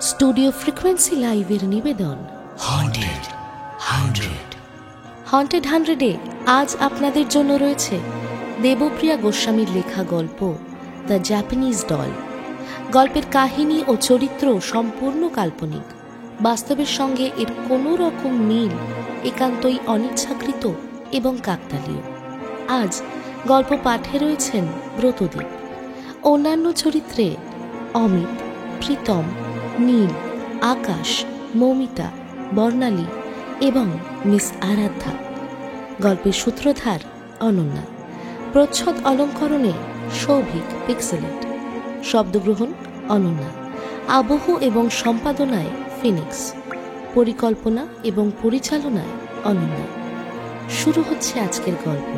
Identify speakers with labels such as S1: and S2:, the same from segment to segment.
S1: Studio frequency লাইভের নিবেদন
S2: haunted
S1: 100-এ আজ আপনাদের জন্য রয়েছে দেবপ্রিয়া গোস্বামীর লেখা গল্প দ্য জাপানিজ ডল। গল্পের কাহিনী ও চরিত্র সম্পূর্ণ কাল্পনিক, বাস্তবের সঙ্গে এর কোনো রকম মিল একান্তই অনিচ্ছাকৃত এবং কাকতালীয়। আজ গল্প পাঠে রয়েছেন ব্রতদীপ। অন্যান্য চরিত্রে অমিত, প্রীতম, নীল, আকাশ, মৌমিতা, বর্ণালী এবং মিস আরাধ্যা। গল্পের সূত্রধার অনন্যা। প্রচ্ছদ অলঙ্করণে সৌভিক পিক্সেলেট। শব্দগ্রহণ অনন্যা। আবহ এবং সম্পাদনায় ফিনিক্স। পরিকল্পনা এবং পরিচালনায় অনন্যা। শুরু হচ্ছে আজকের গল্প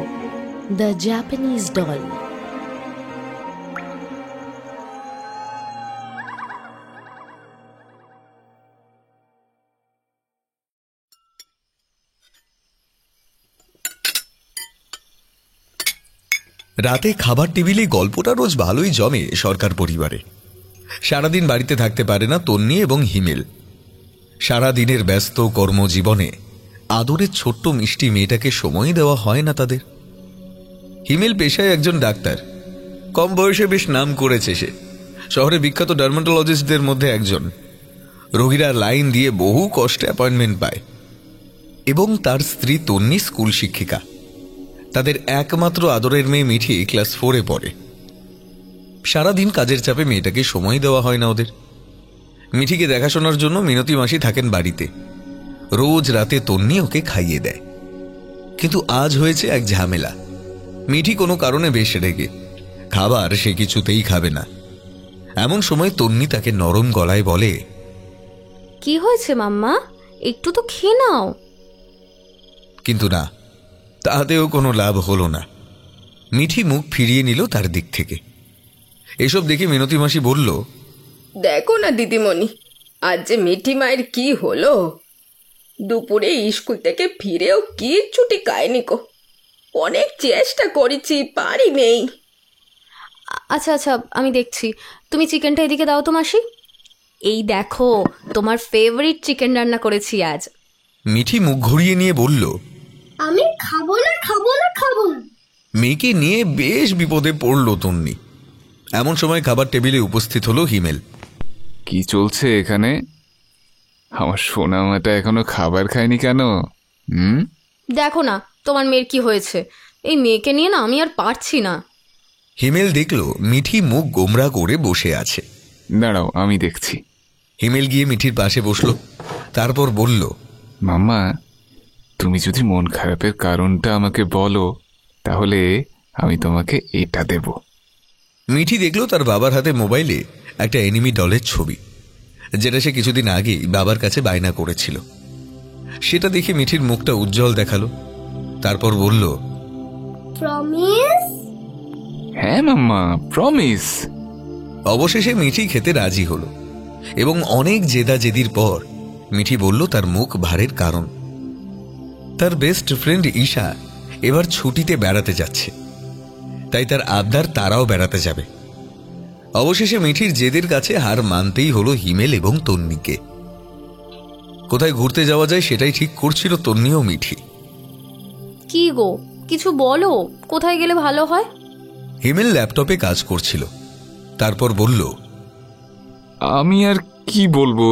S1: দ্য জাপানিজ ডল।
S2: রাতে খাবার টেবিলে গল্পটা রোজ ভালোই জমে সরকার পরিবারে। সারাদিন বাড়িতে থাকতে পারে না তন্নি এবং হিমেল। সারাদিনের ব্যস্ত কর্মজীবনে আদরের ছোট্ট মিষ্টি মেয়েটাকে সময় দেওয়া হয় না তাদের। হিমেল পেশায় একজন ডাক্তার, কম বয়সে বেশ নাম করেছে সে। শহরে বিখ্যাত ডার্মাটোলজিস্টদের মধ্যে একজন। রোগীরা লাইন দিয়ে বহু কষ্টে অ্যাপয়েন্টমেন্ট পায়। এবং তার স্ত্রী তন্নি স্কুল শিক্ষিকা। তাদের একমাত্র আদরের মেয়ে মিঠি ক্লাস 4-এ পড়ে। সারাদিন কাজের চাপে মেয়েটাকে সময় দেওয়া হয় না ওদের। মিঠিকে দেখাশোনার জন্য মিনতি মাসি থাকেন বাড়িতে। রোজ রাতে তন্নি ওকে খাইয়ে দেয়। কিন্তু আজ হয়েছে এক ঝামেলা। মিঠি কোনো কারণে বেশ রেগে। খাবার সে কিছুতেই খাবে না। এমন সময় তন্নি তাকে নরম গলায় বলে,
S3: কি হয়েছে মাম্মা, একটু তো খেয়ে নাও।
S2: কিন্তু না, তাহাতেও কোনো লাভ হলো না। মিঠি মুখ ফিরিয়ে নিল তার দিক থেকে। এসব দেখে মিনতি মাসি বলল,
S4: দেখো না দিদিমণি, আজ যে মিঠি মায়ের কি হলো। দুপুরে স্কুল থেকে ফিরেও কিচ্ছুটি খায়নি কো। অনেক চেষ্টা করেছি, পারি নেই।
S3: আচ্ছা আচ্ছা, আমি দেখছি। তুমি চিকেনটা এদিকে দাও তো মাসি। এই দেখো, তোমার ফেভারিট চিকেন রান্না করেছি আজ।
S2: মিঠি মুখ ঘুরিয়ে নিয়ে বলল,
S5: আমি খাবো না।
S2: মেয়েকে নিয়ে বেশ বিপদে পড়ল তন্নি। এমন সময় খাবার টেবিলে উপস্থিত হলো হিমেল।
S6: কি চলছে এখানে? আমার সোনামাটা এখনো খাবার খায়নি কেন?
S3: দেখো না তোমার মেয়ের কি হয়েছে। এই মেয়েকে নিয়ে না আমি আর পারছি না।
S2: হিমেল দেখল মিঠি মুখ গোমরা করে বসে আছে।
S6: দাঁড়াও, আমি দেখছি।
S2: হিমেল গিয়ে মিঠির পাশে বসল। তারপর বলল,
S6: মাম্মা, তুমি যদি মন খারাপের কারণটা আমাকে বলো, তাহলে আমি তোমাকে এটা দেব।
S2: মিঠি দেখল তার বাবার হাতে মোবাইলে একটা এনিমি ডলের ছবি, যেটা সে কিছুদিন আগেই বাবার কাছে বায়না করেছিল। সেটা দেখে মিঠির মুখটা উজ্জ্বল দেখালো। তারপর বলল,
S5: প্রমিস?
S6: হ্যাঁ মাম্মা, প্রমিস।
S2: অবশেষে মিঠি খেতে রাজি হলো এবং অনেক জেদাজেদির পর মিঠি বলল তার মুখ ভারের কারণ। তার বেস্ট ফ্রেন্ড ঈশা এবার ছুটিতে বেড়াতে যাচ্ছে, তাই তার আবদার তারাও বেড়াতে যাবে। অবশেষে মিঠির জেদের কাছে হার মানতেই হলো হিমেল এবং তন্নিকে। কোথায় ঘুরতে যাওয়া যায় সেটাই ঠিক করছিল তন্নি ও মিঠি।
S3: কি গো, কিছু বলো, কোথায় গেলে ভালো হয়?
S2: হিমেল ল্যাপটপে কাজ করছিল। তারপর বলল,
S6: আমি আর কি বলবো,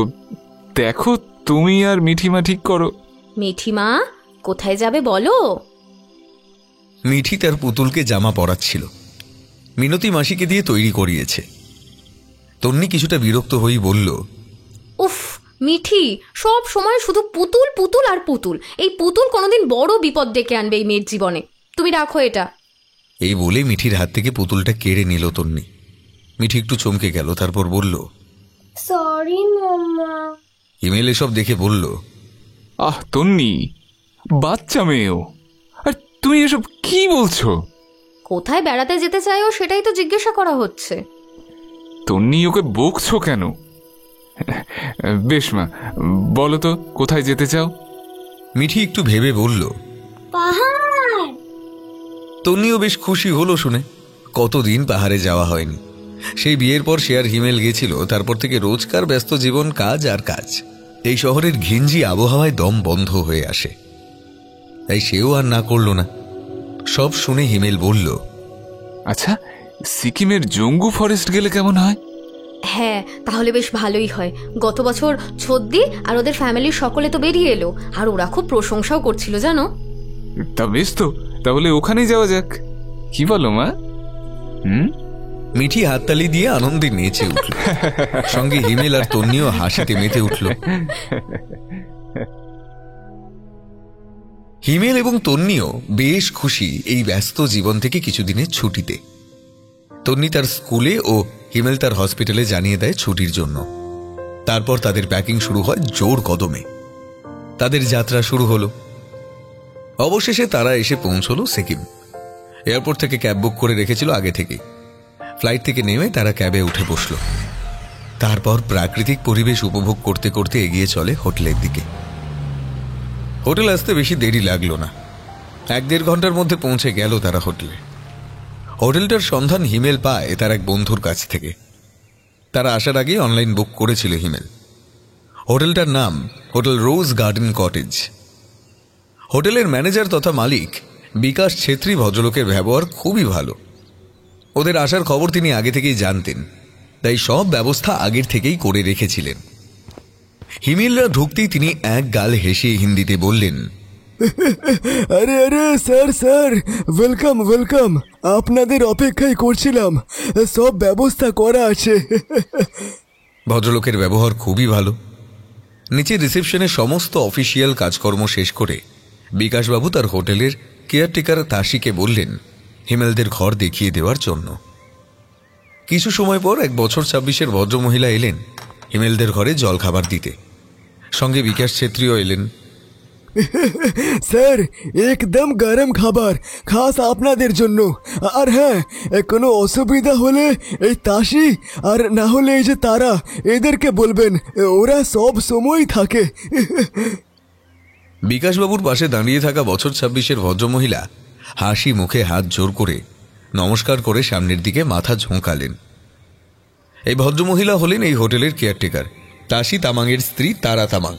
S6: দেখো তুমি আর মিঠিমা ঠিক করো।
S3: মিঠিমা কোথায় যাবে বলো?
S2: মিঠি তার পুতুলকে জামা পরাচ্ছিল। মিনতি মাসিকে দিয়ে তৈরি করিয়েছে। তন্নি কিছুটা বিরক্ত হয়েই বলল,
S3: উফ মিঠি, সব সময় শুধু পুতুল পুতুল আর পুতুল। এই পুতুল কোনোদিন বড় বিপদ ডেকে আনবে এই মেয়ের জীবনে। তুমি রাখো এটা।
S2: এই বলে মিঠির হাত থেকে পুতুলটা কেড়ে নিল তন্নি। মিঠি একটু চমকে গেল। তারপর বলল,
S5: সরি মাম্মা।
S2: হিমেল এসব দেখে বলল,
S6: আহ তন্নি, বাচ্চা মেয়েও, আর তুমি এসব কি বলছো?
S3: কোথায় বেড়াতে যেতে চাইও সেটাই তো জিজ্ঞাসা করা হচ্ছে।
S6: তন্নি, ওকে বকছো কেন? বেশ মা, বলো তো কোথায় যেতে চাও?
S2: মিঠি একটু ভেবে বলল,
S5: পাহাড়।
S2: তন্নিও বেশ খুশি হলো শুনে। কতদিন পাহাড়ে যাওয়া হয়নি। সেই বিয়ের পর সে আর হিমেল গেছিল, তারপর থেকে রোজকার ব্যস্ত জীবন, কাজ আর কাজ। এই শহরের ঘিঞ্জি আবহাওয়ায় দম বন্ধ হয়ে আসে, তাই সেও আর না করল না। সব শুনে হিমেল বলল,
S6: আচ্ছা, সিকিমের জঙ্গু ফরেস্ট গেলে কেমন হয়?
S3: হ্যাঁ, তাহলে বেশ ভালোই হয়। গত বছর ছদ্দি আর ওদের ফ্যামিলির সকলে তো বেরিয়ে এলো, আর ওরা খুব প্রশংসাও করছিল জানো।
S6: তা বেশ, তো তাহলে ওখানেই যাওয়া যাক, কি বলো মা?
S2: মিঠি হাততালি দিয়ে আনন্দে নেচে উঠল, সঙ্গে হিমেল আর তন্নিও হাসিতে মেতে উঠল। হিমেল এবং তন্নিও বেশ খুশি এই ব্যস্ত জীবন থেকে কিছুদিনের ছুটিতে। তন্নি তার স্কুলে ও হিমেল তার হসপিটালে জানিয়ে দেয় ছুটির জন্য। তারপর তাদের প্যাকিং শুরু হয় জোর কদমে। তাদের যাত্রা শুরু হলো। অবশেষে তারা এসে পৌঁছলো সিকিম। এয়ারপোর্ট থেকে ক্যাব বুক করে রেখেছিল আগে থেকে। ফ্লাইট থেকে নেমে তারা ক্যাবে উঠে বসল। তারপর প্রাকৃতিক পরিবেশ উপভোগ করতে করতে এগিয়ে চলে হোটেলের দিকে। হোটেল আসতে বেশি দেরি লাগলো না, 1-1.5 ঘন্টার মধ্যে পৌঁছে গেল তারা হোটেলে। হোটেলটার সন্ধান হিমেল পায় তার এক বন্ধুর কাছ থেকে। তারা আসার আগে অনলাইন বুক করেছিল হিমেল। হোটেলটার নাম হোটেল রোজ গার্ডেন কটেজ। হোটেলের ম্যানেজার তথা মালিক বিকাশ ছেত্রী ভদ্রলোকের ব্যবহার খুবই ভালো। ওদের আসার খবর তিনি আগে থেকেই জানতেন, তাই সব ব্যবস্থা আগের থেকেই করে রেখেছিলেন। হিমেলরা ঢুকতেই তিনি এক গাল হেসে হিন্দিতে বললেন,
S7: আরে আরে স্যার স্যার, ওয়েলকাম ওয়েলকাম, আপনাদের অপেক্ষাই করছিলাম, সব ব্যবস্থা করা আছে।
S2: ভদ্রলোকের ব্যবহার খুবই ভালো। নিচে রিসেপশনে সমস্ত অফিসিয়াল কাজকর্ম শেষ করে বিকাশবাবু তার হোটেলের কেয়ারটেকার তাসিকে বললেন হিমেলদের ঘর দেখিয়ে দেওয়ার জন্য। কিছু সময় পর 1 বছর 26-এর ভদ্রমহিলা এলেন হিমেলদের ঘরে জল খাবার দিতে। সঙ্গে বিকাশ ছেত্রীও এলেন।
S7: স্যার, একদম গরম খাবার, খাস আপনাদের জন্য। আর হ্যাঁ, কোনো অসুবিধা হলে এই তাসি আর না হলে এই যে তারা, এদেরকে বলবেন, ওরা সব সময় থাকে।
S2: বিকাশবাবুর পাশে দাঁড়িয়ে থাকা বছর 26-এর ভদ্রমহিলা হাসি মুখে হাত জোর করে নমস্কার করে সামনের দিকে মাথা ঝোঁকালেন। এই ভদ্রমহিলা হলেন এই হোটেলের কেয়ারটেকার তাসি তামাংয়ের স্ত্রী তারা তামাং।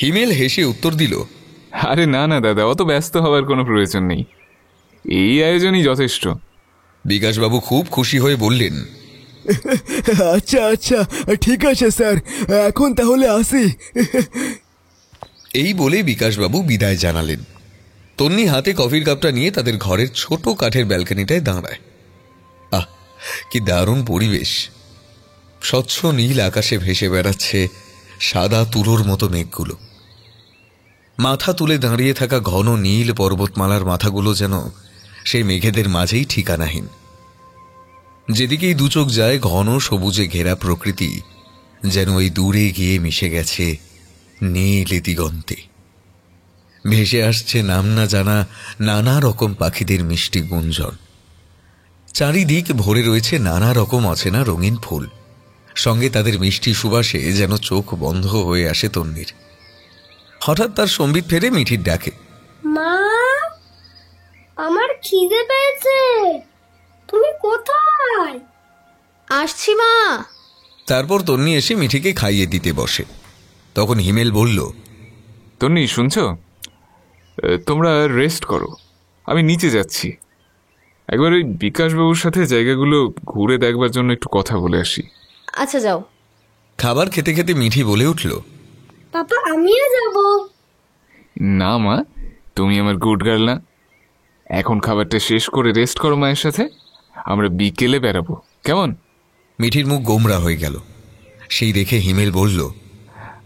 S2: হিমেল হেসে উত্তর দিল,
S6: আরে না না দাদা, অত ব্যস্ত হওয়ার কোনো প্রয়োজন নেই, এই আয়োজনই যথেষ্ট।
S2: বিকাশবাবু খুব খুশি হয়ে বললেন,
S7: আচ্ছা আচ্ছা, ঠিক আছে স্যার, এখন তাহলে আসি।
S2: এই বলে বিকাশবাবু বিদায় জানালেন। তন্নি হাতে কফির কাপটা নিয়ে তাদের ঘরের ছোট কাঠের ব্যালকনিটায় দাঁড়ায়। আহ, কি দারুণ পরিবেশ! স্বচ্ছ নীল আকাশে ভেসে বেড়াচ্ছে সাদা তুলোর মতো মেঘগুলো। মাথা তুলে দাঁড়িয়ে থাকা ঘন নীল পর্বতমালার মাথাগুলো যেন সেই মেঘেদের মাঝেই ঠিকানাহীন। যেদিকেই দুচোখ যায় ঘন সবুজে ঘেরা প্রকৃতি যেন ওই দূরে গিয়ে মিশে গেছে নীল দিগন্তে। ভেসে আসছে নাম না জানা নানা রকম পাখিদের মিষ্টি গুঞ্জন। চারিদিক ভরে রয়েছে নানা রকম অচেনা রঙিন ফুল। সঙ্গে তাদের মিষ্টি সুবাসে যেন চোখ বন্ধ হয়ে আসে তন্নির। হঠাৎ তার সম্বিত ফেরে মিঠির ডাকে,
S5: মা, আমার খিদে পেয়েছে, তুমি কোথায়?
S3: আসছি মা।
S2: তারপর তন্নি এসে মিঠিকে খাইয়ে দিতে বসে। তখন হিমেল বলল,
S6: তন্নি শুনছ, তোমরা রেস্ট করো, আমি নিচে যাচ্ছি। একবার ওই বিকাশবাবুর সাথে জায়গাগুলো ঘুরে দেখবার জন্য একটু কথা বলে আসি।
S3: আচ্ছা যাও।
S2: খাবার খেতে খেতে মিঠি বলে উঠল,
S5: পাপা, আমিও যাব।
S6: না মা, তুমি আমার গুড গার্ল না। এখন খাবারটা শেষ করে রেস্ট করো মায়ের সাথে, আমরা বিকেলে বেরাবো, কেমন?
S2: মিঠির মুখ গোমরা হয়ে গেল। সেই দেখে হিমেল বলল,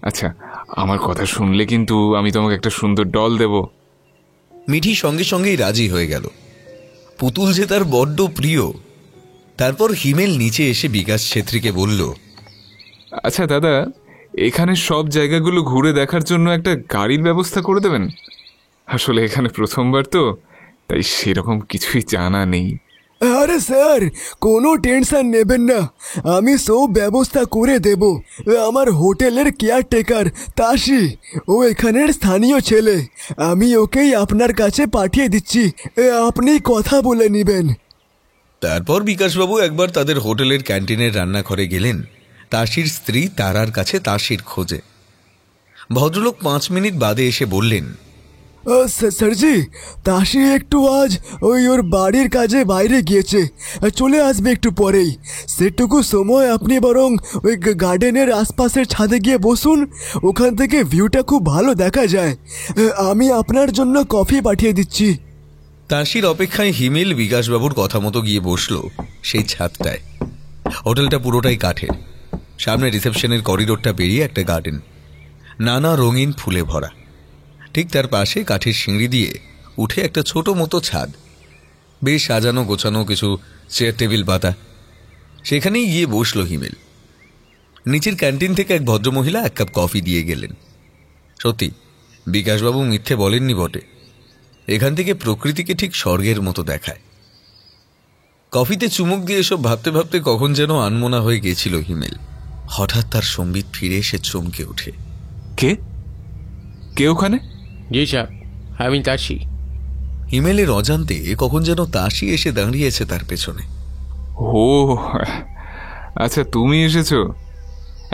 S6: আচ্ছা, আমার কথা শুনলে কিন্তু আমি তোমাকে একটা সুন্দর ডল দেব।
S2: মিঠি সঙ্গে সঙ্গেই রাজি হয়ে গেল। পুতুল যে তার বড্ড প্রিয়। তারপর হিমেল নিচে এসে বিকাশ ছেত্রীকে বলল,
S6: আচ্ছা দাদা, এখানে সব জায়গাগুলো ঘুরে দেখার জন্য একটা গাড়ির ব্যবস্থা করে দেবেন। আসলে এখানে প্রথমবার তো, তাই সেরকম কিছুই জানা নেই।
S7: আরে স্যার, কোনো টেনশন নেবেন না, আমি সব ব্যবস্থা করে দেব। আমার হোটেলের কেয়ারটেকার তাসি, ও এখানের স্থানীয় ছেলে, আমি ওকেই আপনার কাছে পাঠিয়ে দিচ্ছি, আপনি কথা বলে নেবেন।
S2: তারপর বিকাশবাবু একবার তাদের হোটেলের ক্যান্টিনের রান্নাঘরে গেলেন তাসির স্ত্রী তারার কাছে তাসির খোঁজে। ভদ্রলোক 5 মিনিট বাদে এসে বললেন,
S7: স্যারজি, তাসি একটু আজ ওর বাড়ির কাজে বাইরে গিয়েছে, চলে আসবে একটু পরেই। সেটুকু সময় আপনি বরং ওই গার্ডেনের আশপাশের ছাদে গিয়ে বসুন, ওখান থেকে ভিউটা খুব ভালো দেখা যায়। আমি আপনার জন্য কফি পাঠিয়ে দিচ্ছি।
S2: তাসির অপেক্ষায় হিমেল বিকাশবাবুর কথা মতো গিয়ে বসল সেই ছাদটায়। হোটেলটা পুরোটাই কাঠের। সামনে রিসেপশনের করিডোরটা পেরিয়ে একটা গার্ডেন, নানা রঙিন ফুলে ভরা। ঠিক তার পাশে কাঠের সিঁড়ি দিয়ে উঠে একটা ছোট মতো ছাদ, বেশ সাজানো গোছানো কিছু চেয়ার টেবিল পাতা। সেখানেই গিয়ে বসল হিমেল। নিচের ক্যান্টিন থেকে এক ভদ্রমহিলা 1 কাপ কফি দিয়ে গেলেন। সত্যি বিকাশবাবু মিথ্যে বলেননি বটে, এখান থেকে প্রকৃতিকে ঠিক স্বর্গের মতো দেখায়। কফিতে চুমুক দিয়ে এসব ভাবতে ভাবতে কখন যেন আনমনা হয়ে গেছিল হিমেল। হঠাৎ তার সম্বিত ফিরে এসে চমকে ওঠে।
S6: কে কে ওখানে?
S8: জি স্যার, আমি তাসি।
S2: হিমেলের অজান্তে কখন যেন তাসি এসে দাঁড়িয়েছে তার পেছনে।
S6: ও আচ্ছা, তুমি এসেছো।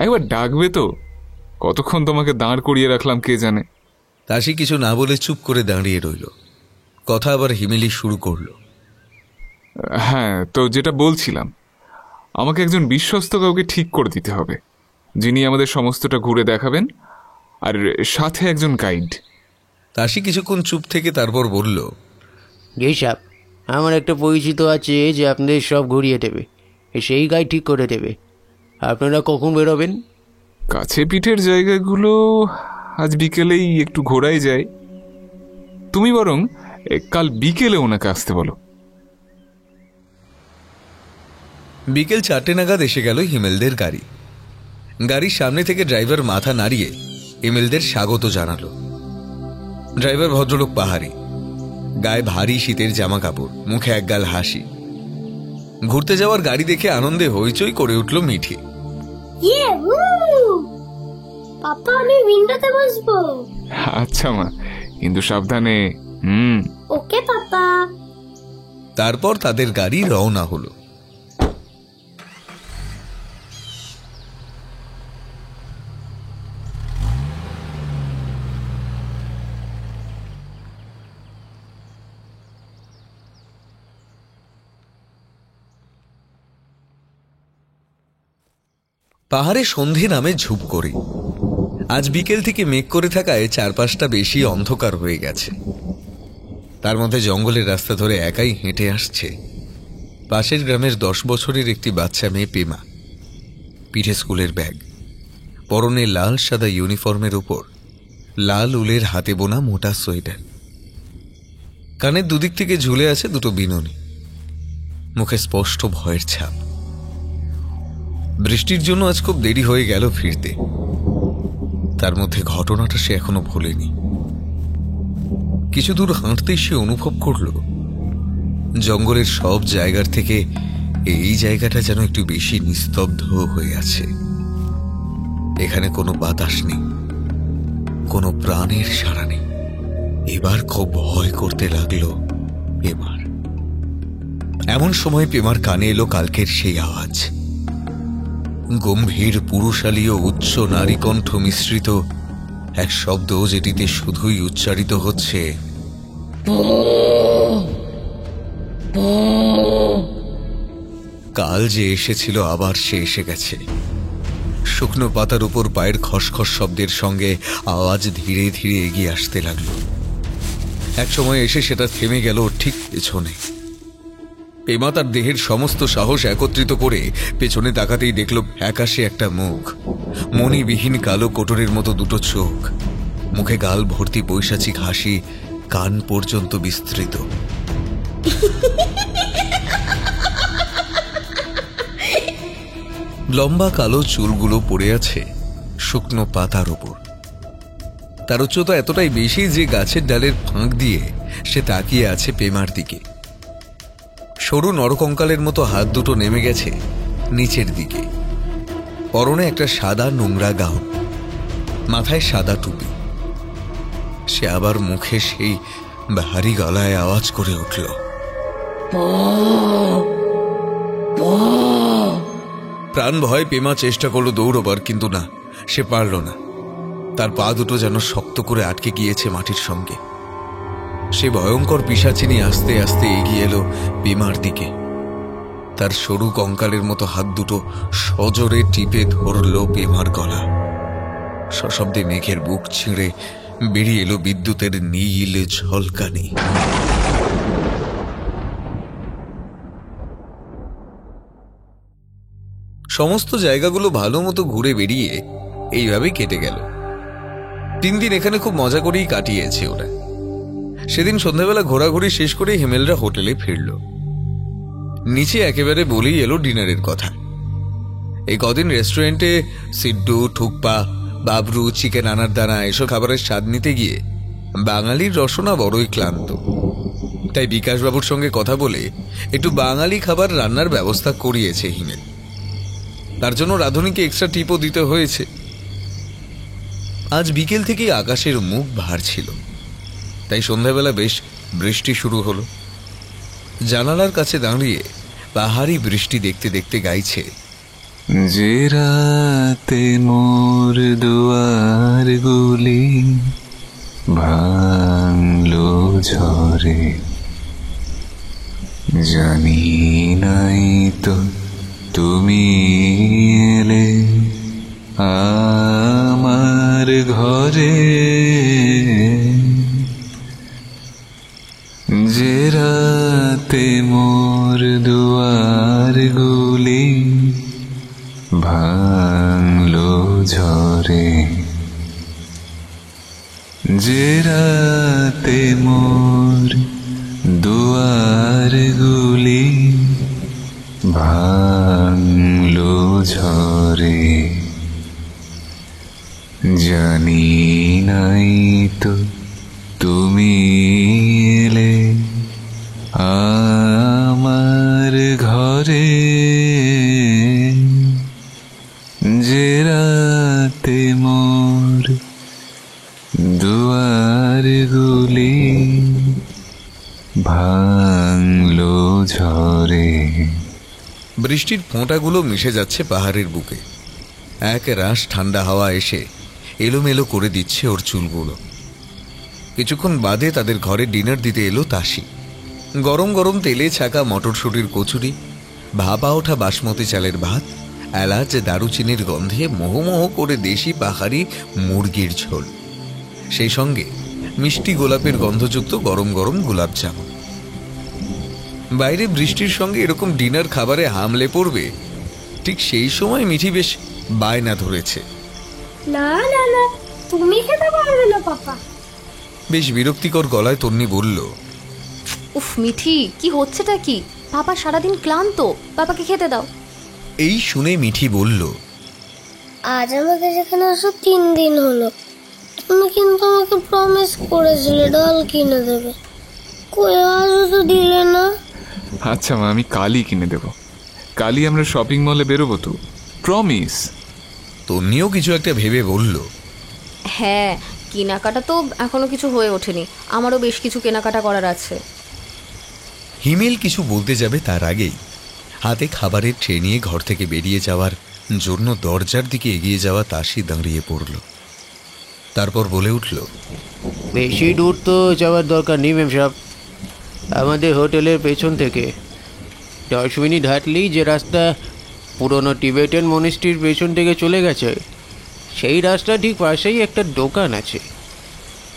S6: একবার ডাকবে তো, কতক্ষণ তোমাকে দাঁড় করিয়ে রাখলাম কে জানে।
S2: তাসি কিছু না বলে চুপ করে দাঁড়িয়ে রইল। কথা আবার হিমেলি শুরু করলো।
S6: হ্যাঁ, তো যেটা বলছিলাম, আমাকে একজন বিশ্বস্ত কাউকে ঠিক করে দিতে হবে, যিনি আমাদের সমস্তটা ঘুরে দেখাবেন, আর সাথে একজন গাইড।
S2: তাসি কিছুক্ষণ চুপ থেকে তারপর বলল,
S8: জি স্যার, আমার একটা পরিচিত আছে যে আপনাদের সব ঘুরিয়ে দেবে, সেই গাইড ঠিক করে দেবে। আপনারা কখন বেরোবেন?
S6: কাছে পিঠের জায়গাগুলো আজ বিকেলেই একটু ঘোরাই যায়। তুমি বরং কাল বিকেলে ওনাকে আসতে বলো।
S2: বিকেল 4টে নাগাদ এসে গেল হিমেলদের গাড়ি। গাড়ির সামনে থেকে ড্রাইভার মাথা নাড়িয়ে হিমেলদের স্বাগত জানালো। ড্রাইভার ভদ্রলোক পাহাড়ি, গায়ে ভারী শীতের জামা কাপড়, মুখে একগাল হাসি। ঘুরতে যাওয়ার গাড়ি দেখে আনন্দে হইচই করে উঠল মিঠি।
S5: পাপা, আমি উইন্ডোতে বসবো।
S6: আচ্ছা মা, কিন্তু সাবধানে।
S5: ওকে পাপা।
S2: তারপর তাদের গাড়ি রওনা হলো। পাহাড়ে সন্ধে নামে ঝুপ করে। আজ বিকেল থেকে মেঘ করে থাকায় চারপাশটা বেশি অন্ধকার হয়ে গেছে। তার মধ্যে জঙ্গলের রাস্তা ধরে একাই হেঁটে আসছে পাশের গ্রামের 10 বছরের একটি বাচ্চা মেয়ে পেমা। পিঠে স্কুলের ব্যাগ, পরনে লাল সাদা ইউনিফর্মের উপর লাল উলের হাতে বোনা মোটা সোয়েটার। কানের দুদিক থেকে ঝুলে আছে দুটো বিনুনি, মুখে স্পষ্ট ভয়ের ছাপ। বৃষ্টির জন্য আজ খুব দেরি হয়ে গেল ফিরতে। তার মধ্যে ঘটনাটা সে এখনো ভোলেনি। কিছু দূর হাঁটতেই সে অনুভব করল জঙ্গলের সব জায়গার থেকে এই জায়গাটা যেন একটু বেশি নিস্তব্ধ হয়ে আছে। এখানে কোনো বাতাস নেই, কোনো প্রাণের সাড়া নেই। এবার খুব ভয় করতে লাগলো পেমার। এমন সময় পেমার কানে এলো কালকের সেই আওয়াজ, গম্ভীর পুরুষালী ও উচ্চ নারীকণ্ঠ মিশ্রিত এক শব্দ, যেটিতে শুধুই উচ্চারিত হচ্ছে কাল যে এসেছিল আবার সে এসে গেছে। শুকনো পাতার উপর পায়ের খসখস শব্দের সঙ্গে আওয়াজ ধীরে ধীরে এগিয়ে আসতে লাগলো। এক সময় এসে সেটা থেমে গেল ঠিক পেছনে। পেমা তার দেহের সমস্ত সাহস একত্রিত করে পেছনে তাকাতেই দেখল ফ্যাকাশে একটা মুখ, মণিবিহীন কালো কোটরের মতো দুটো চোখ, মুখে গাল ভর্তি বৈশাচিক হাসি, কান পর্যন্ত বিস্তৃত। লম্বা কালো চুলগুলো পড়ে আছে শুকনো পাতার উপর। তার উচ্চতা এতটাই বেশি যে গাছের ডালের ফাঁক দিয়ে সে তাকিয়ে আছে পেমার দিকে। সরু নরকঙ্কালের মতো হাত দুটো নেমে গেছে নিচের দিকে। পরনে একটা সাদা নোংরা গাউন, মাথায় সাদা টুপি। সে আবার মুখে সেই ভারী গলায় আওয়াজ করে উঠল, প্রাণ ভয় পেমা চেষ্টা করলো দৌড়বার, কিন্তু না, সে পারল না। তার পা দুটো যেন শক্ত করে আটকে গিয়েছে মাটির সঙ্গে। সে ভয়ঙ্কর পিশাচিনী আস্তে আস্তে এগিয়ে এলো পেমার দিকে। তার সরু কঙ্কালের মতো হাত দুটো সজোরে টিপে ধরল পেমার গলা। সশব্দে মেঘের বুক ছিঁড়ে বেরিয়ে এলো বিদ্যুতের নীল ঝলকানি। সমস্ত জায়গাগুলো ভালো মতো ঘুরে বেরিয়ে এইভাবেই কেটে গেল। 3 দিন এখানে খুব মজা করেই কাটিয়েছে ওরা। সেদিন সন্ধ্যাবেলা ঘোরাঘুরি শেষ করে হিমেলরা হোটেলে ফিরল। নিচে একেবারে বলেই এলো ডিনারের কথা। এই কদিন রেস্টুরেন্টে সিড্ডু, ঠুকপা, বাবরু, চিকেন আনার দানা এসব খাবারের স্বাদ নিতে গিয়ে বাঙালির রসনা বড়ই ক্লান্ত। তাই বিকাশবাবুর সঙ্গে কথা বলে একটু বাঙালি খাবার রান্নার ব্যবস্থা করিয়েছে হিমেল। তার জন্য রাধুনীকে এক্সট্রা টিপও দিতে হয়েছে। আজ বিকেল থেকেই আকাশের মুখ ভার ছিল, তাই সন্ধ্যাবেলা বেশ বৃষ্টি শুরু হলো। জানালার কাছে দাঁড়িয়ে পাহাড়ি বৃষ্টি দেখতে দেখতে গাইছে,
S6: যে রাতে মোর দুয়ার গুলি ভাঙলো ঝরে, জানি নাই তো তুমি এলে আমার ঘরে, যে রাতে মোর দুয়ার গুলি ভাঙলো ঝরে, যে রাতে মোর দুয়ার গুলি ভাঙলো ঝরে, জানি নাই তো তুমি এলে আমার ঘরে, যে রাতে মোর দুয়ার গুলি ভাঙলো ঝরে।
S2: বৃষ্টির ফোঁটাগুলো মিশে যাচ্ছে পাহাড়ের বুকে। এক রাশ ঠান্ডা হাওয়া এসে এলোমেলো করে দিচ্ছে ওর চুলগুলো। কিছুক্ষণ বাদে তাদের ঘরে ডিনার দিতে এলো তাসি। গরম গরম তেলে ছাকা মটরশুঁটির কচুরি, ভাপা ওঠা বাসমতি চালের ভাত, এলাচ দারুচিনির গন্ধে মোহমোহ করে দেশি পাহাড়ি মুরগির ঝোল, সেই সঙ্গে মিষ্টি গোলাপের গন্ধযুক্ত গরম গরম গোলাপ জামুন। বাইরে বৃষ্টির সঙ্গে এরকম ডিনার খাবারে হামলে পড়বে, ঠিক সেই সময় মিঠি বেশ বায়না ধরেছে।
S5: না না না, তুমি খেতে পারবে না পাপা।
S2: বেশ বিরক্তিকর গলায় তন্নি বলল,
S3: উফ মিঠি, কি হচ্ছেটা কি? পাপা সারাদিন ক্লান্ত, পাপাকে খেতে দাও।
S2: এই শুনে মিঠি বলল,
S5: আজ আমাকে যেখানে আসো 3 দিন হলো, তুমি কিন্তু আমাকে প্রমিস করেছিলে ডাল কিনে দেবে, কই আজও তো দিলে না।
S6: আচ্ছা মা, আমি কালই কিনে দেব। কালই আমরা শপিং মলে বেরোবো তো, প্রমিস।
S2: তন্নিও কিছু একটা ভেবে বলল,
S3: হ্যাঁ, কেনাকাটা তো এখনো কিছু হয়ে ওঠেনি, আমারও বেশ কিছু কেনাকাটা করার আছে।
S2: হিমেল কিছু বলতে যাবে তার আগেই হাতে খাবারের ট্রে নিয়ে ঘর থেকে বেরিয়ে যাওয়ার জন্য দরজার দিকে এগিয়ে যাওয়া তাসি দাঁড়িয়ে পড়ল। তারপর বলে উঠল,
S8: বেশি দূর তো যাওয়ার দরকার নেই ম্যাম সাহেব। আমাদের হোটেলের পেছন থেকে 10 মিনিট হাঁটলেই যে রাস্তা পুরনো টিবেটান মনিস্ট্রির পেছন থেকে চলে গেছে, সেই রাস্তা ঠিক পাশেই একটা দোকান আছে,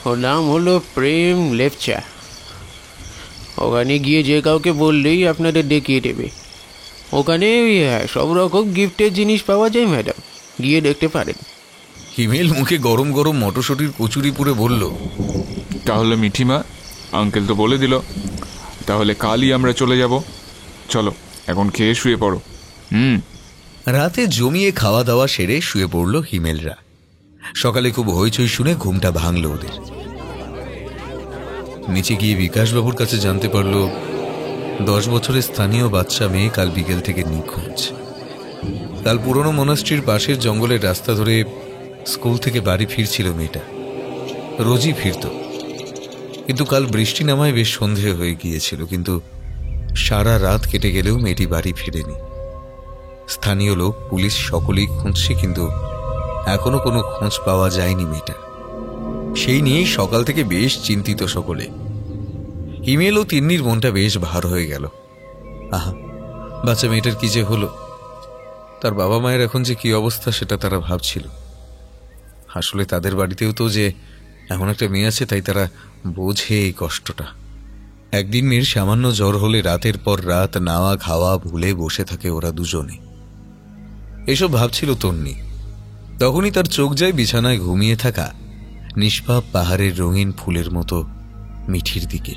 S8: ওর নাম হলো প্রেম লেপচা। ওখানে গিয়ে যে কাউকে বললেই আপনাদের দেখিয়ে দেবে। ওখানে সব রকম গিফটের জিনিস পাওয়া যায় ম্যাডাম, গিয়ে দেখতে পারেন।
S2: হিমেল মুখে গরম গরম মটরশুঁটির কচুরি পুরে বলল,
S6: তাহলে মিঠিমা, আঙ্কেল তো বলে দিল, তাহলে কালই আমরা চলে যাব। চলো এখন খেয়ে শুয়ে পড়ো।
S2: রাতে জমিয়ে খাওয়া দাওয়া সেরে শুয়ে পড়ল হিমেলরা। সকালে খুব হইচই শুনে ঘুমটা ভাঙল ওদের। নিচে গিয়ে বিকাশবাবুর কাছে জানতে পারল 10 বছরের স্থানীয় বাচ্চা মেয়ে কাল বিকেল থেকে নিখোঁজ। কাল পুরনো মনাস্ট্রির পাশের জঙ্গলের রাস্তা ধরে স্কুল থেকে বাড়ি ফিরছিল মেয়েটা। রোজই ফিরত, কিন্তু কাল বৃষ্টি নামায় বেশ সন্ধে হয়ে গিয়েছিল। কিন্তু সারা রাত কেটে গেলেও মেয়েটি বাড়ি ফিরেনি। স্থানীয় লোক, পুলিশ সকলেই খুঁজছে, কিন্তু এখনো কোনো খোঁজ পাওয়া যায়নি মেয়েটার। সেই নিয়েই সকাল থেকে বেশ চিন্তিত সকলে। হিমেল ও তিন্নির মনটা বেশ ভার হয়ে গেল। আহা, বাচ্চা মেয়েটার কি যে হলো, তার বাবা মায়ের এখন যে কি অবস্থা সেটা তারা ভাবছিল। আসলে তাদের বাড়িতেও তো যে এমন একটা মেয়ে আছে, তাই তারা বোঝে এই কষ্টটা। একদিন মেয়ের সামান্য জ্বর হলে রাতের পর রাত নাওয়া খাওয়া ভুলে বসে থাকে ওরা দুজনে। এসব ভাবছিল তন্নি। তখনই তার চোখ যায় বিছানায় ঘুমিয়ে থাকা নিষ্পাপ পাহাড়ের রঙিন ফুলের মতো মিঠির দিকে।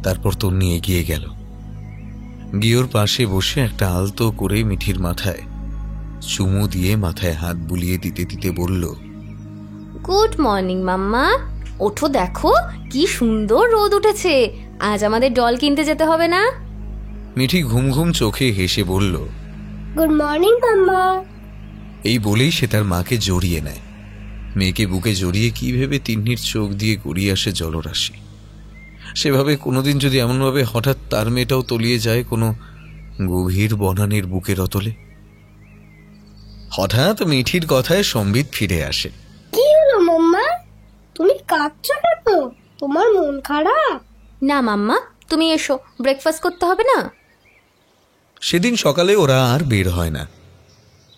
S2: তারপর তন্নি এগিয়ে গেল, গিয়ে ওর পাশে বসে একটা আলতো করে মিঠির মাথায় চুমু দিয়ে মাথায় হাত বুলিয়ে দিতে দিতে বলল,
S3: গুড মর্নিং মাম্মা, ওঠো, দেখো কি সুন্দর রোদ উঠেছে, আজ আমাদের ডল কিনতে যেতে হবে না?
S2: মিঠি ঘুম ঘুম চোখে হেসে বলল,
S5: গুড মর্নিং মাম্মা।
S2: এই বলেই সে তার মাকে জড়িয়ে নেয়। মেয়েকে বুকে জড়িয়ে কি ভেবে তিন্নির চোখ দিয়ে গড়িয়ে আসে জলরাশি। সেভাবে কোনোদিন যদি এমনভাবে হঠাৎ তার মেয়েটাও তলিয়ে যায় কোনো গভীর বনানীর বুকের অতলে। হঠাৎ মিঠির কথায় সম্বিত ফিরে আসে।
S5: কি হলো মাম্মা, তুমি কাঁদছো কেন? তোমার মন খারাপ?
S3: না মাম্মা, তুমি এসো, ব্রেকফাস্ট করতে হবে না?
S2: সেদিন সকালে ওরা আর বের হয় না।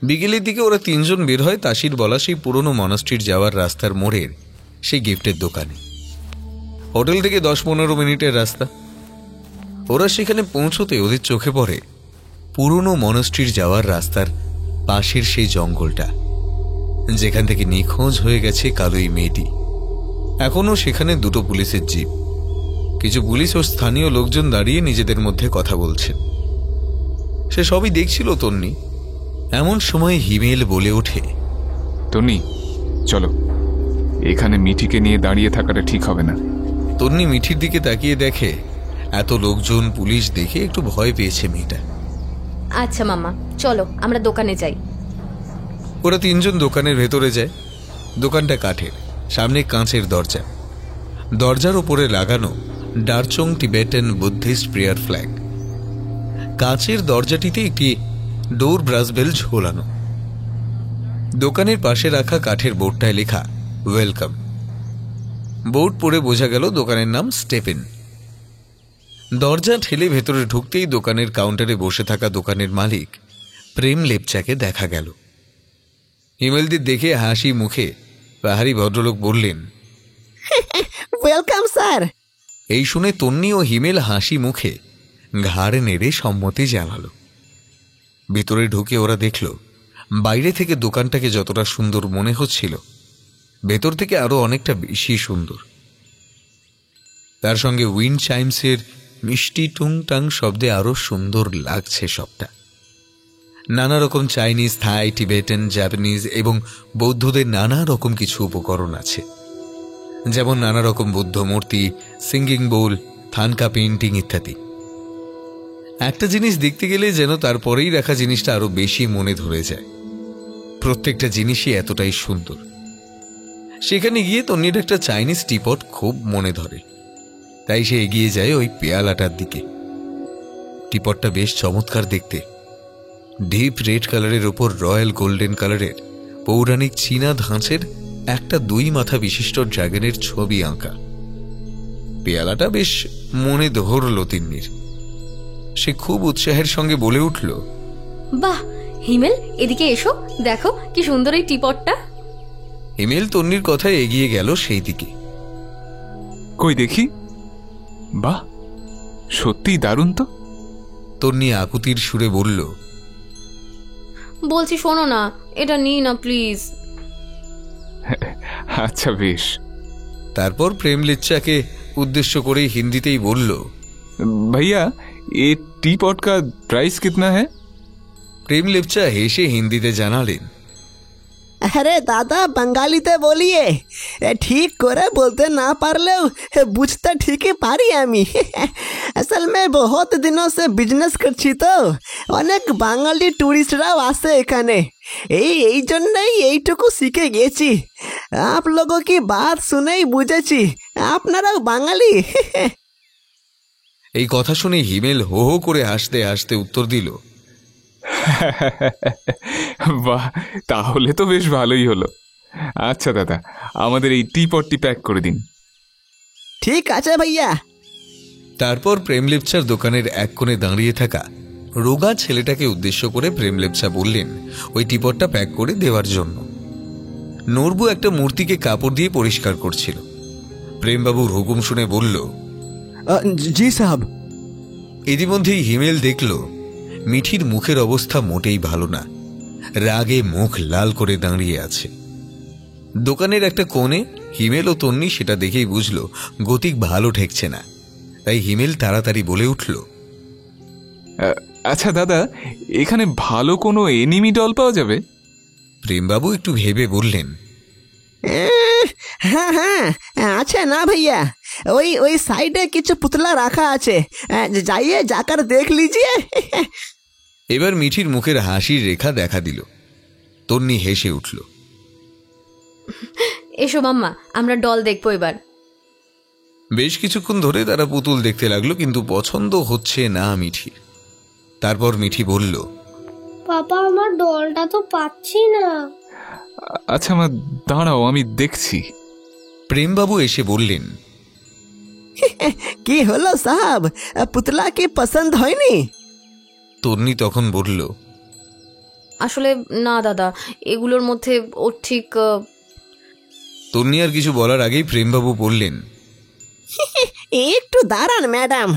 S2: বিকেলের দিকে ওরা তিনজন বের হয় তাসির বলা সেই পুরনো মনাস্ট্রির যাওয়ার রাস্তার মোড়ের সেই গিফটের দোকানে। হোটেল থেকে 10-15 মিনিটের রাস্তা। ওরা সেখানে পৌঁছতে ওদের চোখে পড়ে পুরনো মনাস্ট্রির যাওয়ার রাস্তার পাশের সেই জঙ্গলটা, যেখান থেকে নিখোঁজ হয়ে গেছে কালোই মেয়েটি। এখনও সেখানে দুটো পুলিশের জিপ, কিছু পুলিশ ও স্থানীয় লোকজন দাঁড়িয়ে নিজেদের মধ্যে কথা বলছে। সে সবই দেখছিল তন্নি। এমন সময় হিমেল বলে ওঠে,
S6: তন্নি চলো, এখানে মিঠিকে নিয়ে দাঁড়িয়ে থাকাটা ঠিক হবে না।
S2: তন্নি মিঠির দিকে তাকিয়ে দেখে এত লোকজন পুলিশ দেখে একটু ভয় পেয়েছে মেয়েটা।
S3: আচ্ছা মাম্মা, চলো আমরা দোকানে যাই।
S2: ওরা তিনজন দোকানের ভেতরে যায়। দোকানটা কাঠের, সামনে কাঁচের দরজা। দরজার ওপরে লাগানো ডারচং টিবেটান বুদ্ধিস্ট প্রেয়ার ফ্ল্যাগ। কাঁচের দরজাটিতে একটি ডোর ব্রাসবেল ঝোলানো। দোকানের পাশে রাখা কাঠের বোর্ডটায় লেখা ওয়েলকাম। বোর্ড পড়ে বোঝা গেল দোকানের নাম স্টেপেন। দরজা ঠেলে ভেতরে ঢুকতেই দোকানের কাউন্টারে বসে থাকা দোকানের মালিক প্রেম লেপচাকে দেখা গেল। হিমেলদের দেখে হাসি মুখে পাহাড়ি ভদ্রলোক বললেন,
S9: ওয়েলকাম স্যার।
S2: এই শুনে তন্নি ও হিমেল হাসি মুখে ঘাড় নেড়ে সম্মতি জানালো। ভিতরে ঢুকে ওরা দেখল বাইরে থেকে দোকানটাকে যতটা সুন্দর মনে হচ্ছিল, ভেতর থেকে আরো অনেকটা বেশি সুন্দর। তার সঙ্গে উইন্ড চাইমসের মিষ্টি টুংটাং শব্দে আরো সুন্দর লাগছে সবটা। নানা রকম চাইনিজ, থাই, টিবেটান, জাপানিজ এবং বৌদ্ধদের নানা রকম কিছু উপকরণ আছে, যেমন নানা রকম বুদ্ধ মূর্তি, সিঙ্গিং বোল, থানকা পেইন্টিং ইত্যাদি। একটা জিনিস দেখতে গেলে যেন তারপরেই রাখা জিনিসটা আরো বেশি মনে ধরে যায়। প্রত্যেকটা জিনিসই এতটাই সুন্দর। সেখানে গিয়ে তন্নির একটা চাইনিজ টিপট খুব মনে ধরে, তাই সে এগিয়ে যায় ওই পেয়ালাটার দিকে। টিপটটা বেশ চমৎকার দেখতে। ডিপ রেড কালারের ওপর রয়্যাল গোল্ডেন কালারের পৌরাণিক চীনা ধাঁচের একটা 2 মাথা বিশিষ্ট ড্রাগনের ছবি আঁকা। পেয়ালাটা বেশ মনে ধরল তিন্নির। সে খুব উৎসাহের সঙ্গে বলে উঠল,
S3: বাহ হিমেল, এদিকে এসো, দেখো কি সুন্দর এই টিপটটা।
S2: হিমেল তন্নির কথায় এগিয়ে গেল সেই দিকে।
S6: কই দেখি, বাহ সত্যি দারুণ তো।
S2: তন্নি আকুতির সুরে বলল,
S3: বলছি শোনো না, এটা নিই না প্লিজ।
S6: আচ্ছা বেশ।
S2: তারপর প্রেম লেচ্চাকে উদ্দেশ্য করে হিন্দিতেই বলল,
S6: भैया ये टी पॉट का प्राइस कितना है?
S2: প্রেম লেপচা হেসে হিন্দিতে জানালেন,
S9: আরে দাদা বাঙালিতে বলিয়ে, ঠিক করে বলতে না পারলেও বুঝতে ঠিকই পারি আমি। আসল মে বহুত দিনों से বিজনেস করছি তো, অনেক বাঙালি টুরিস্টরাও আসে এখানে। এই জন্যই এইটুকু শিখে গেছি। আপ লোগো কি বাত শুনেই বুঝেছি আপনারাও বাঙালি।
S2: এই কথা শুনে হিমেল হো হো করে হাসতে হাসতে উত্তর দিল,
S6: বাহ, তাহলে তো বেশ ভালোই হলো। আচ্ছা দাদা, আমাদের এই টি পটটি প্যাক করে দিন।
S9: ঠিক আছে ভাইয়া।
S2: তারপর প্রেমলেপচার দোকানের এক কোণে দাঁড়িয়ে থাকা রোগা ছেলেটাকে উদ্দেশ্য করে প্রেমলেপচা বললেন ওই টিপটটা প্যাক করে দেওয়ার জন্য। নরবু একটা মূর্তিকে কাপড় দিয়ে পরিষ্কার করছিল। প্রেমবাবুর হুকুম শুনে বলল,
S7: জি সাহেব।
S2: ইতিমধ্যেই হিমেল দেখল মিঠির মুখের অবস্থা মোটেই ভালো না, রাগে মুখ লাল করে দাঁড়িয়ে আছে। দোকানের একটা কোণে হিমেল ও তন্নি সেটা দেখেই বুঝল গতিক ভালো ঠেকছে না, তাই হিমেল তাড়াতাড়ি বলে উঠল,
S6: আচ্ছা দাদা, এখানে ভালো কোনো এনিমি ডল পাওয়া যাবে?
S2: প্রেমবাবু একটু ভেবে বললেন,
S9: হ্যাঁ হ্যাঁ আছে না ভাইয়া, ওই ওই সাইডে কিছু পুতলা রাখা আছে, যাইয়ে যাকার দেখ লিজিয়ে।
S2: এবার মিঠির মুখের হাসির রেখা দেখা দিল। তন্নি হেসে উঠল।
S3: এসো মাম্মা, আমরা ডল দেখবো এবার।
S2: বেশ কিছুক্ষণ ধরে তারা পুতুল দেখতে লাগলো, কিন্তু পছন্দ হচ্ছে না মিঠির। তারপর মিঠি বলল,
S5: পাপা আমার ডলটা তো পাচ্ছি না।
S6: আচ্ছা মা, দাঁড়াও, আমি দেখছি।
S2: প্রেমবাবু এসে বললেন,
S9: কি হলো সাহেব, পুতলা কি পছন্দ হয়নি?
S2: তন্নি তখন বলল,
S3: আসলে না দাদা, এগুলোর মধ্যে ও ঠিক।
S2: তন্নি আর কিছু বলার আগেই প্রেমবাবু বললেন,
S9: একটু দাঁড়ান ম্যাডাম,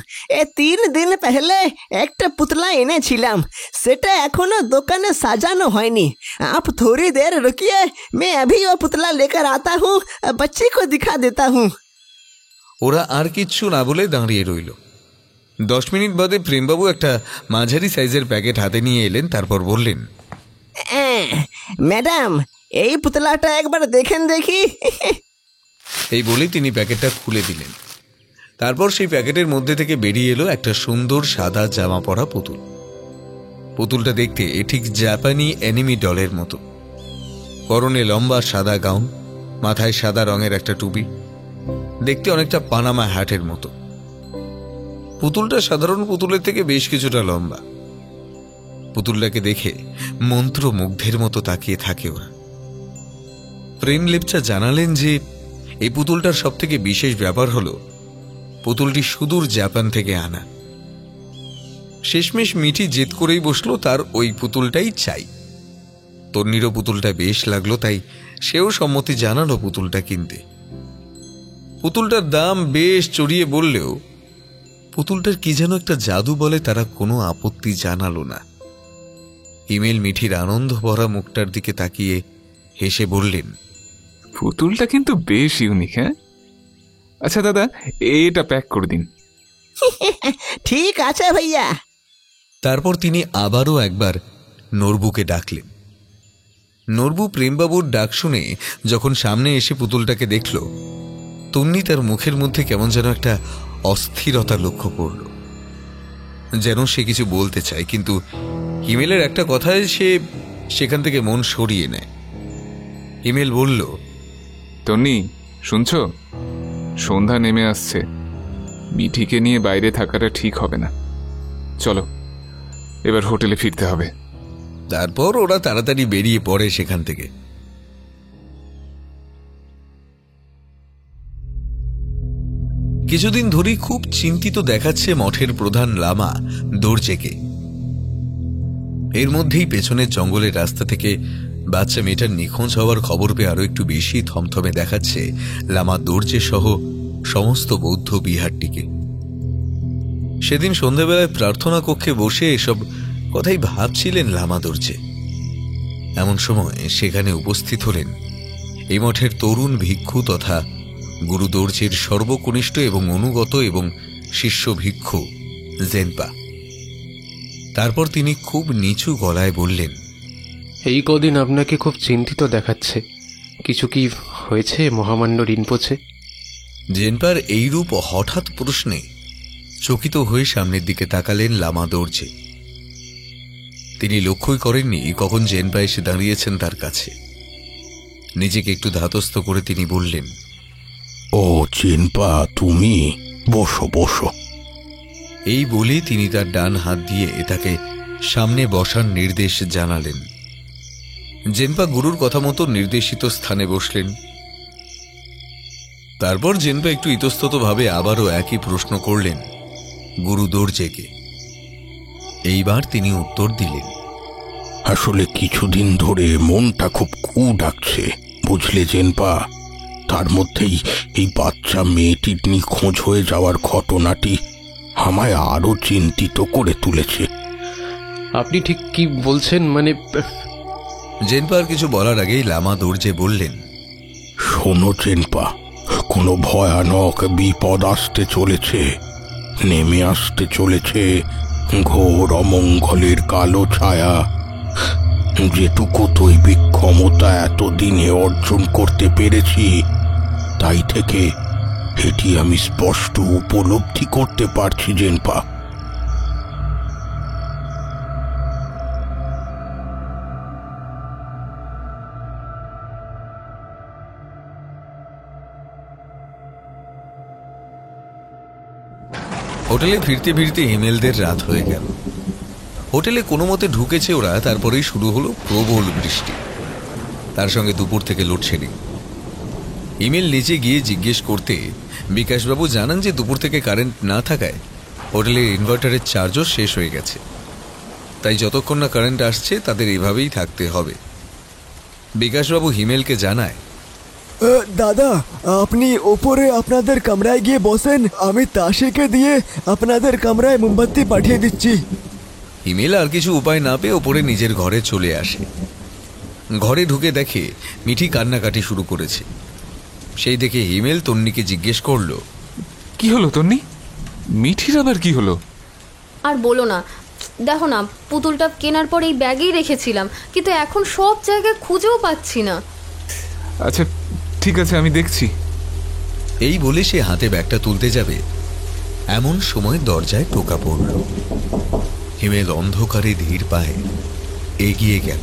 S9: 3 দিন পহলে একটা পুতলা এনেছিলাম, সেটা এখনো দোকানে সাজানো হয়নি। आप थोड़ी देर रुकिए, मैं अभी वो पुतला लेकर आता हूँ, बच्ची को दिखा देता हूँ।
S2: ওরা আর কিচ্ছু না বলে দাঁড়িয়ে রইল। 10 মিনিট বাদে প্রেমবাবু একটা মাঝারি সাইজের প্যাকেট হাতে নিয়ে এলেন। তারপর বললেন,
S9: ম্যাডাম এই পুতলাটা একবার দেখেন দেখি।
S2: এই বলে তিনি প্যাকেটটা খুলে দিলেন। তারপর সেই প্যাকেটের মধ্যে থেকে বেরিয়ে এলো একটা সুন্দর সাদা জামা পরা পুতুল। পুতুলটা দেখতে ঠিক জাপানি অ্যানিমি ডলের মতো। পরনে লম্বা সাদা গাউন, মাথায় সাদা রঙের একটা টুপি, দেখতে অনেকটা পানামা হ্যাটের মতো। পুতুলটা সাধারণ পুতুলের থেকে বেশ কিছুটা লম্বা। পুতুলটাকে দেখে মন্ত্রমুগ্ধের মতো তাকিয়ে থাকে ওরা। প্রেমলেপচা জানালেন যে এই পুতুলটার সব থেকে বিশেষ ব্যাপার হলো পুতুলটি সুদূর জাপান থেকে আনা। শেষমেশ মিঠি জেদ করেই বসলো তার ওই পুতুলটাই চাই। তন্নিরও পুতুলটা বেশ লাগলো, তাই সেও সম্মতি জানালো পুতুলটা কিনতে। পুতুলটার দাম বেশ চড়িয়ে বললেও পুতুলটার কি যেন একটা জাদু বলে তারা কোনো আপত্তি জানালো না। হিমেল মিঠির আনন্দ ভরা মুখটার দিকে তাকিয়ে হেসে বললেন,
S6: পুতুলটা কিন্তু বেশ ইউনিক। হ্যাঁ, আচ্ছা দাদা, এটা প্যাক করে দিন।
S9: ঠিক আছে ভাইয়া।
S2: তারপর তিনি আবারও একবার নরবুকে ডাকলেন। নরবু প্রেমবাবুর ডাক শুনে যখন সামনে এসে পুতুলটাকে দেখল, তন্নি তার মুখের মধ্যে কেমন যেন একটা অস্থিরতা লক্ষ্য করল, যেন সে কিছু বলতে চায়, কিন্তু হিমেলের একটা কথায় সে সেখান থেকে মন সরিয়ে নেয়। হিমেল বলল,
S6: তন্নি শুনছ, সন্ধ্যা নেমে আসছে, মিঠিকে নিয়ে বাইরে থাকাটা ঠিক হবে না, চলো এবার হোটেলে ফিরতে হবে।
S2: তারপর ওরা তাড়াতাড়ি বেরিয়ে পড়ে সেখান থেকে। কিছুদিন ধরেই খুব চিন্তিত দেখাচ্ছে মঠের প্রধান লামা দর্জেকে। এর মধ্যেই পেছনের জঙ্গলের রাস্তা থেকে বাচ্চা মেয়েটার নিখোঁজ হওয়ার খবর পেয়ে আরো একটু বেশি থমথমে দেখাচ্ছে লামা দর্জে সহ সমস্ত বৌদ্ধ বিহারটিকে। সেদিন সন্ধ্যাবেলায় প্রার্থনা কক্ষে বসে এসব কথাই ভাবছিলেন লামা দর্জে। এমন সময় সেখানে উপস্থিত হলেন এই মঠের তরুণ ভিক্ষু তথা গুরু দর্জির সর্বকনিষ্ঠ এবং অনুগত এবং শিষ্য ভিক্ষু জেনপা। তারপর তিনি খুব নিচু গলায় বললেন,
S8: এই কদিন আপনাকে খুব চিন্তিত দেখাচ্ছে, কিছু কি হয়েছে মহামান্য রিনপোছে?
S2: জেনপার এইরূপ হঠাৎ প্রশ্নে চকিত হয়ে সামনের দিকে তাকালেন লামা দর্জে। তিনি লক্ষ্যই করেননি কখন জেনপা এসে দাঁড়িয়েছেন তার কাছে। নিজেকে একটু ধাতস্থ করে তিনি বললেন,
S10: ও জেনপা, তুমি বসো বসো।
S2: এই বলে তিনি তার ডান হাত দিয়ে তাকে সামনে বসার নির্দেশ জানালেন। জেনপা গুরুর কথা মতো নির্দেশিত স্থানে বসলেন। তারপর জেনপা একটু ইতস্ততভাবে আবারও একই প্রশ্ন করলেন গুরু দর্জেকে। এইবার তিনি উত্তর দিলেন,
S10: আসলে কিছুদিন ধরে মনটা খুব কু ডাকছে, বুঝলে জেনপা। তার মধ্যেই এই বাচ্চা মেয়েটির নিখোঁজ হয়ে যাওয়ার ঘটনাটি আমায় আরো চিন্তিত করে তুলেছে।
S8: আপনি ঠিক কি বলছেন? মানে
S2: জেনপার কিছু বলার আগেই লামা দর্জে বললেন,
S10: শোনো জেনপা, কোনো ভয়ানক বিপদ আসতে চলেছে, নেমে আসতে চলেছে ঘোর অমঙ্গলের কালো ছায়া। যেটুকু দৈবিক ক্ষমতা এতদিনে অর্জন করতে পেরেছি, তাই থেকে এটি আমি স্পষ্ট উপলব্ধি করতে পারছি জেনপা।
S2: হোটেলে ফিরতে ফিরতে হিমেলদের রাত হয়ে গেল। হোটেলে কোনো মতে ঢুকেছে ওরা, তারপরেই শুরু হলো প্রবল বৃষ্টি, তার সঙ্গে দুপুর থেকে লোডশেডিং। হিমেল নিচে গিয়ে জিজ্ঞেস করতে বিকাশবাবু জানান যে দুপুর থেকে কারেন্ট না থাকায় হোটেলের ইনভার্টারের চার্জও শেষ হয়ে গেছে, তাই যতক্ষণ না কারেন্ট আসছে তাদের এভাবেই থাকতে হবে। বিকাশবাবু হিমেলকে জানায়,
S7: দাদা, আপনি ওপরে আপনাদের কামরায় গিয়ে বসেন, আমি তাশিকে দিয়ে আপনাদের কামরায় মোমবাতি পাঠিয়ে দিচ্ছি।
S2: হিমেল আর কিছু উপায় না পেয়ে ওপরে নিজের ঘরে চলে আসে। ঘরে ঢুকে দেখে মিঠি কান্নাকাটি শুরু করেছে। সেই দেখে হিমেল তন্নিকে জিজ্ঞেস করলো,
S6: কি হলো তন্নি? মিঠির আবার কি হলো?
S3: আর বলো না, দেখো না, পুতুলটা কেনার পর এই ব্যাগেই রেখেছিলাম, কিন্তু এখন সব জায়গায় খুঁজেও পাচ্ছি না।
S6: আচ্ছা ঠিক আছে, আমি দেখছি।
S2: এই বলে সে হাতে ব্যাগটা তুলতে যাবে, এমন সময় দরজায় টোকা পড়ল। হিমেল অন্ধকারে ধীর পায়ে এগিয়ে গেল,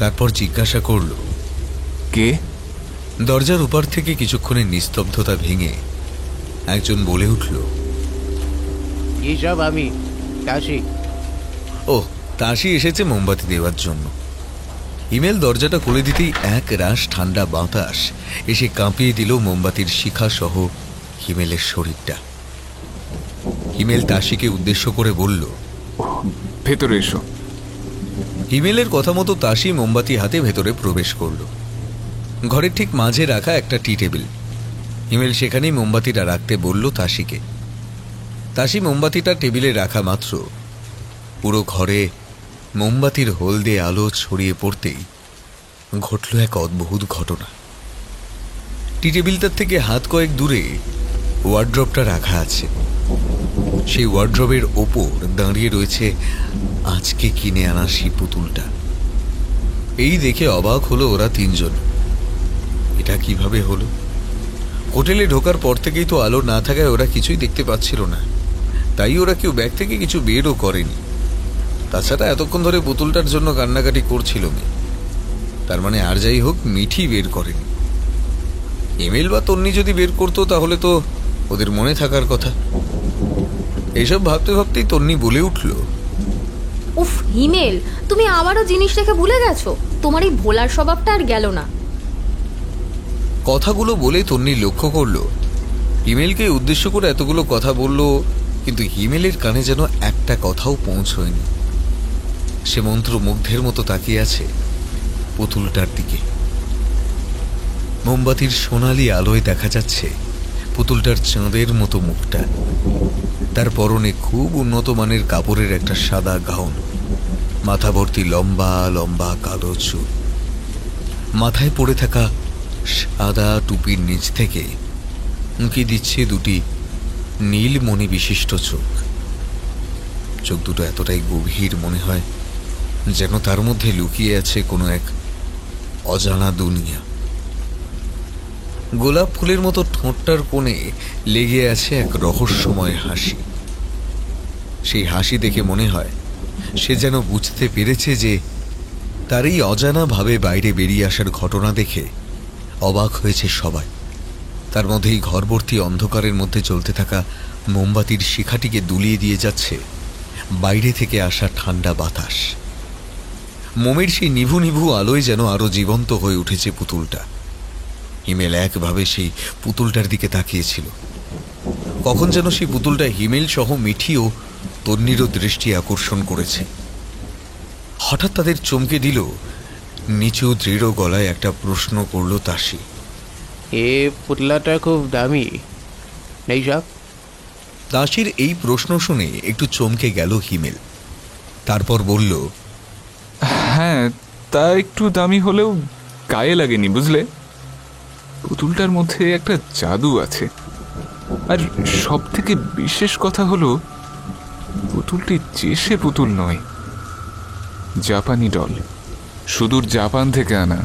S2: তারপর জিজ্ঞাসা করল,
S6: কে?
S2: দরজার উপর থেকে কিছুক্ষণের নিস্তব্ধতা ভেঙে একজন বলে উঠল,
S8: এইসব আমি তাশি।
S2: ও, তাশি এসেছে মোমবাতি দেওয়ার জন্য। হিমেল দরজাটা খুলে দিতেই এক রাশ ঠান্ডা বাতাস এসে কাঁপিয়ে দিল মোমবাতির শিখা সহ হিমেলের শরীরটা। হিমেল তাশিকে উদ্দেশ্য করে বলল,
S6: ভেতরে এসো।
S2: হিমেলের কথা মতো তাশি মোমবাতি হাতে ভেতরে প্রবেশ করল। ঘরের ঠিক মাঝে রাখা একটা টি টেবিল। হিমেল সেখানেই মোমবাতিটা রাখতে বলল তাশিকে। তাশি মোমবাতিটা টেবিলে রাখা মাত্র পুরো ঘরে মোমবাতির হলদে আলো ছড়িয়ে পড়তেই ঘটল এক অদ্ভুত ঘটনা। টি টেবিলটার থেকে হাত কয়েক দূরে ওয়ার্ড্রপটা রাখা আছে। সেই ওয়ার্ড্রপের ওপর দাঁড়িয়ে রয়েছে আজকে কিনে আনা সেই পুতুলটা। এই দেখে অবাক হলো ওরা তিনজন। এটা কিভাবে হলো? হোটেলে ঢোকার পর থেকেই তো আলো না থাকায় ওরা কিছুই দেখতে পাচ্ছিল না, তাই ওরা কেউ ব্যাগ থেকে কিছু বেরও করেনি। তাছাড়া এতক্ষণ ধরে পুতুলটার জন্য কান্নাকাটি করছিল মেয়ে, তার মানে আর যাই হোক মিঠি বের করেনি। হিমেল বা তন্নি যদি বের করতো তাহলে তো ওদের মনে থাকার কথা। এইসব ভাবতে ভাবতেই তন্নি বলে উঠল,
S3: উফ হিমেল, তুমি আবারও জিনিস রেখে ভুলে গেছো। তোমার এই ভোলার স্বভাবটা আর গেল না।
S2: কথাগুলো বলে তন্নি লক্ষ্য করলো হিমেলকে উদ্দেশ্য করে এতগুলো কথা বলল, কিন্তু হিমেলের কানে যেন একটা কথাও পৌঁছয়নি। সে মন্ত্রমুগ্ধের মতো তাকিয়ে আছে পুতুলটার দিকে। মোমবাতির সোনালি আলোয় দেখা যাচ্ছে পুতুলটার চাঁদের মতো মুখটা। তার পরনে খুব উন্নত মানের কাপড়ের একটা সাদা গাউন, মাথা ভর্তি লম্বা লম্বা কালো চুল। মাথায় পড়ে থাকা সাদা টুপির নিচ থেকে উঁকি দিচ্ছে দুটি নীলমণি বিশিষ্ট চোখ। চোখ দুটো এতটাই গভীর মনে হয় যেন তার মধ্যে লুকিয়ে আছে কোনো এক অজানা দুনিয়া। গোলাপ ফুলের মতো ঠোঁটটার কোণে লেগে আছে এক রহস্যময় হাসি। সেই হাসি দেখে মনে হয় সে যেন বুঝতে পেরেছে যে তার এই অজানা ভাবে বাইরে বেরিয়ে আসার ঘটনা দেখে অবাক হয়েছে সবাই। তার মধ্যেই ঘরভর্তি অন্ধকারের মধ্যে চলতে থাকা মোমবাতির শিখাটিকে দুলিয়ে দিয়ে যাচ্ছে বাইরে থেকে আসা ঠান্ডা বাতাস, মোমের সেই নিভু নিভু আলোয় যেন আরো জীবন্ত হয়ে উঠেছে পুতুলটা। হিমেল একভাবে সেই পুতুলটার দিকে তাকিয়েছিল। কখন যেন সেই পুতুলটা হিমেল সহ মিঠি ও তন্নিরও দৃষ্টি আকর্ষণ করেছে। হঠাৎ তাদের চমকে দিল। নিচু দৃঢ় গলায় একটা প্রশ্ন করল তাসি।
S8: এ পুতলাটা খুব দামি নেই সব?
S2: দাসির এই প্রশ্ন শুনে একটু চমকে গেল হিমেল। তারপর বলল,
S6: হ্যাঁ, তা একটু দামি হলেও গায়ে লাগেনি, বুঝলে? পুতুলটার মধ্যে একটা জাদু আছে। আর সব থেকে বিশেষ কথা হলো, পুতুলটি চেষে পুতুল নয়, জাপানি ডল, সুদূর জাপান থেকে আনা।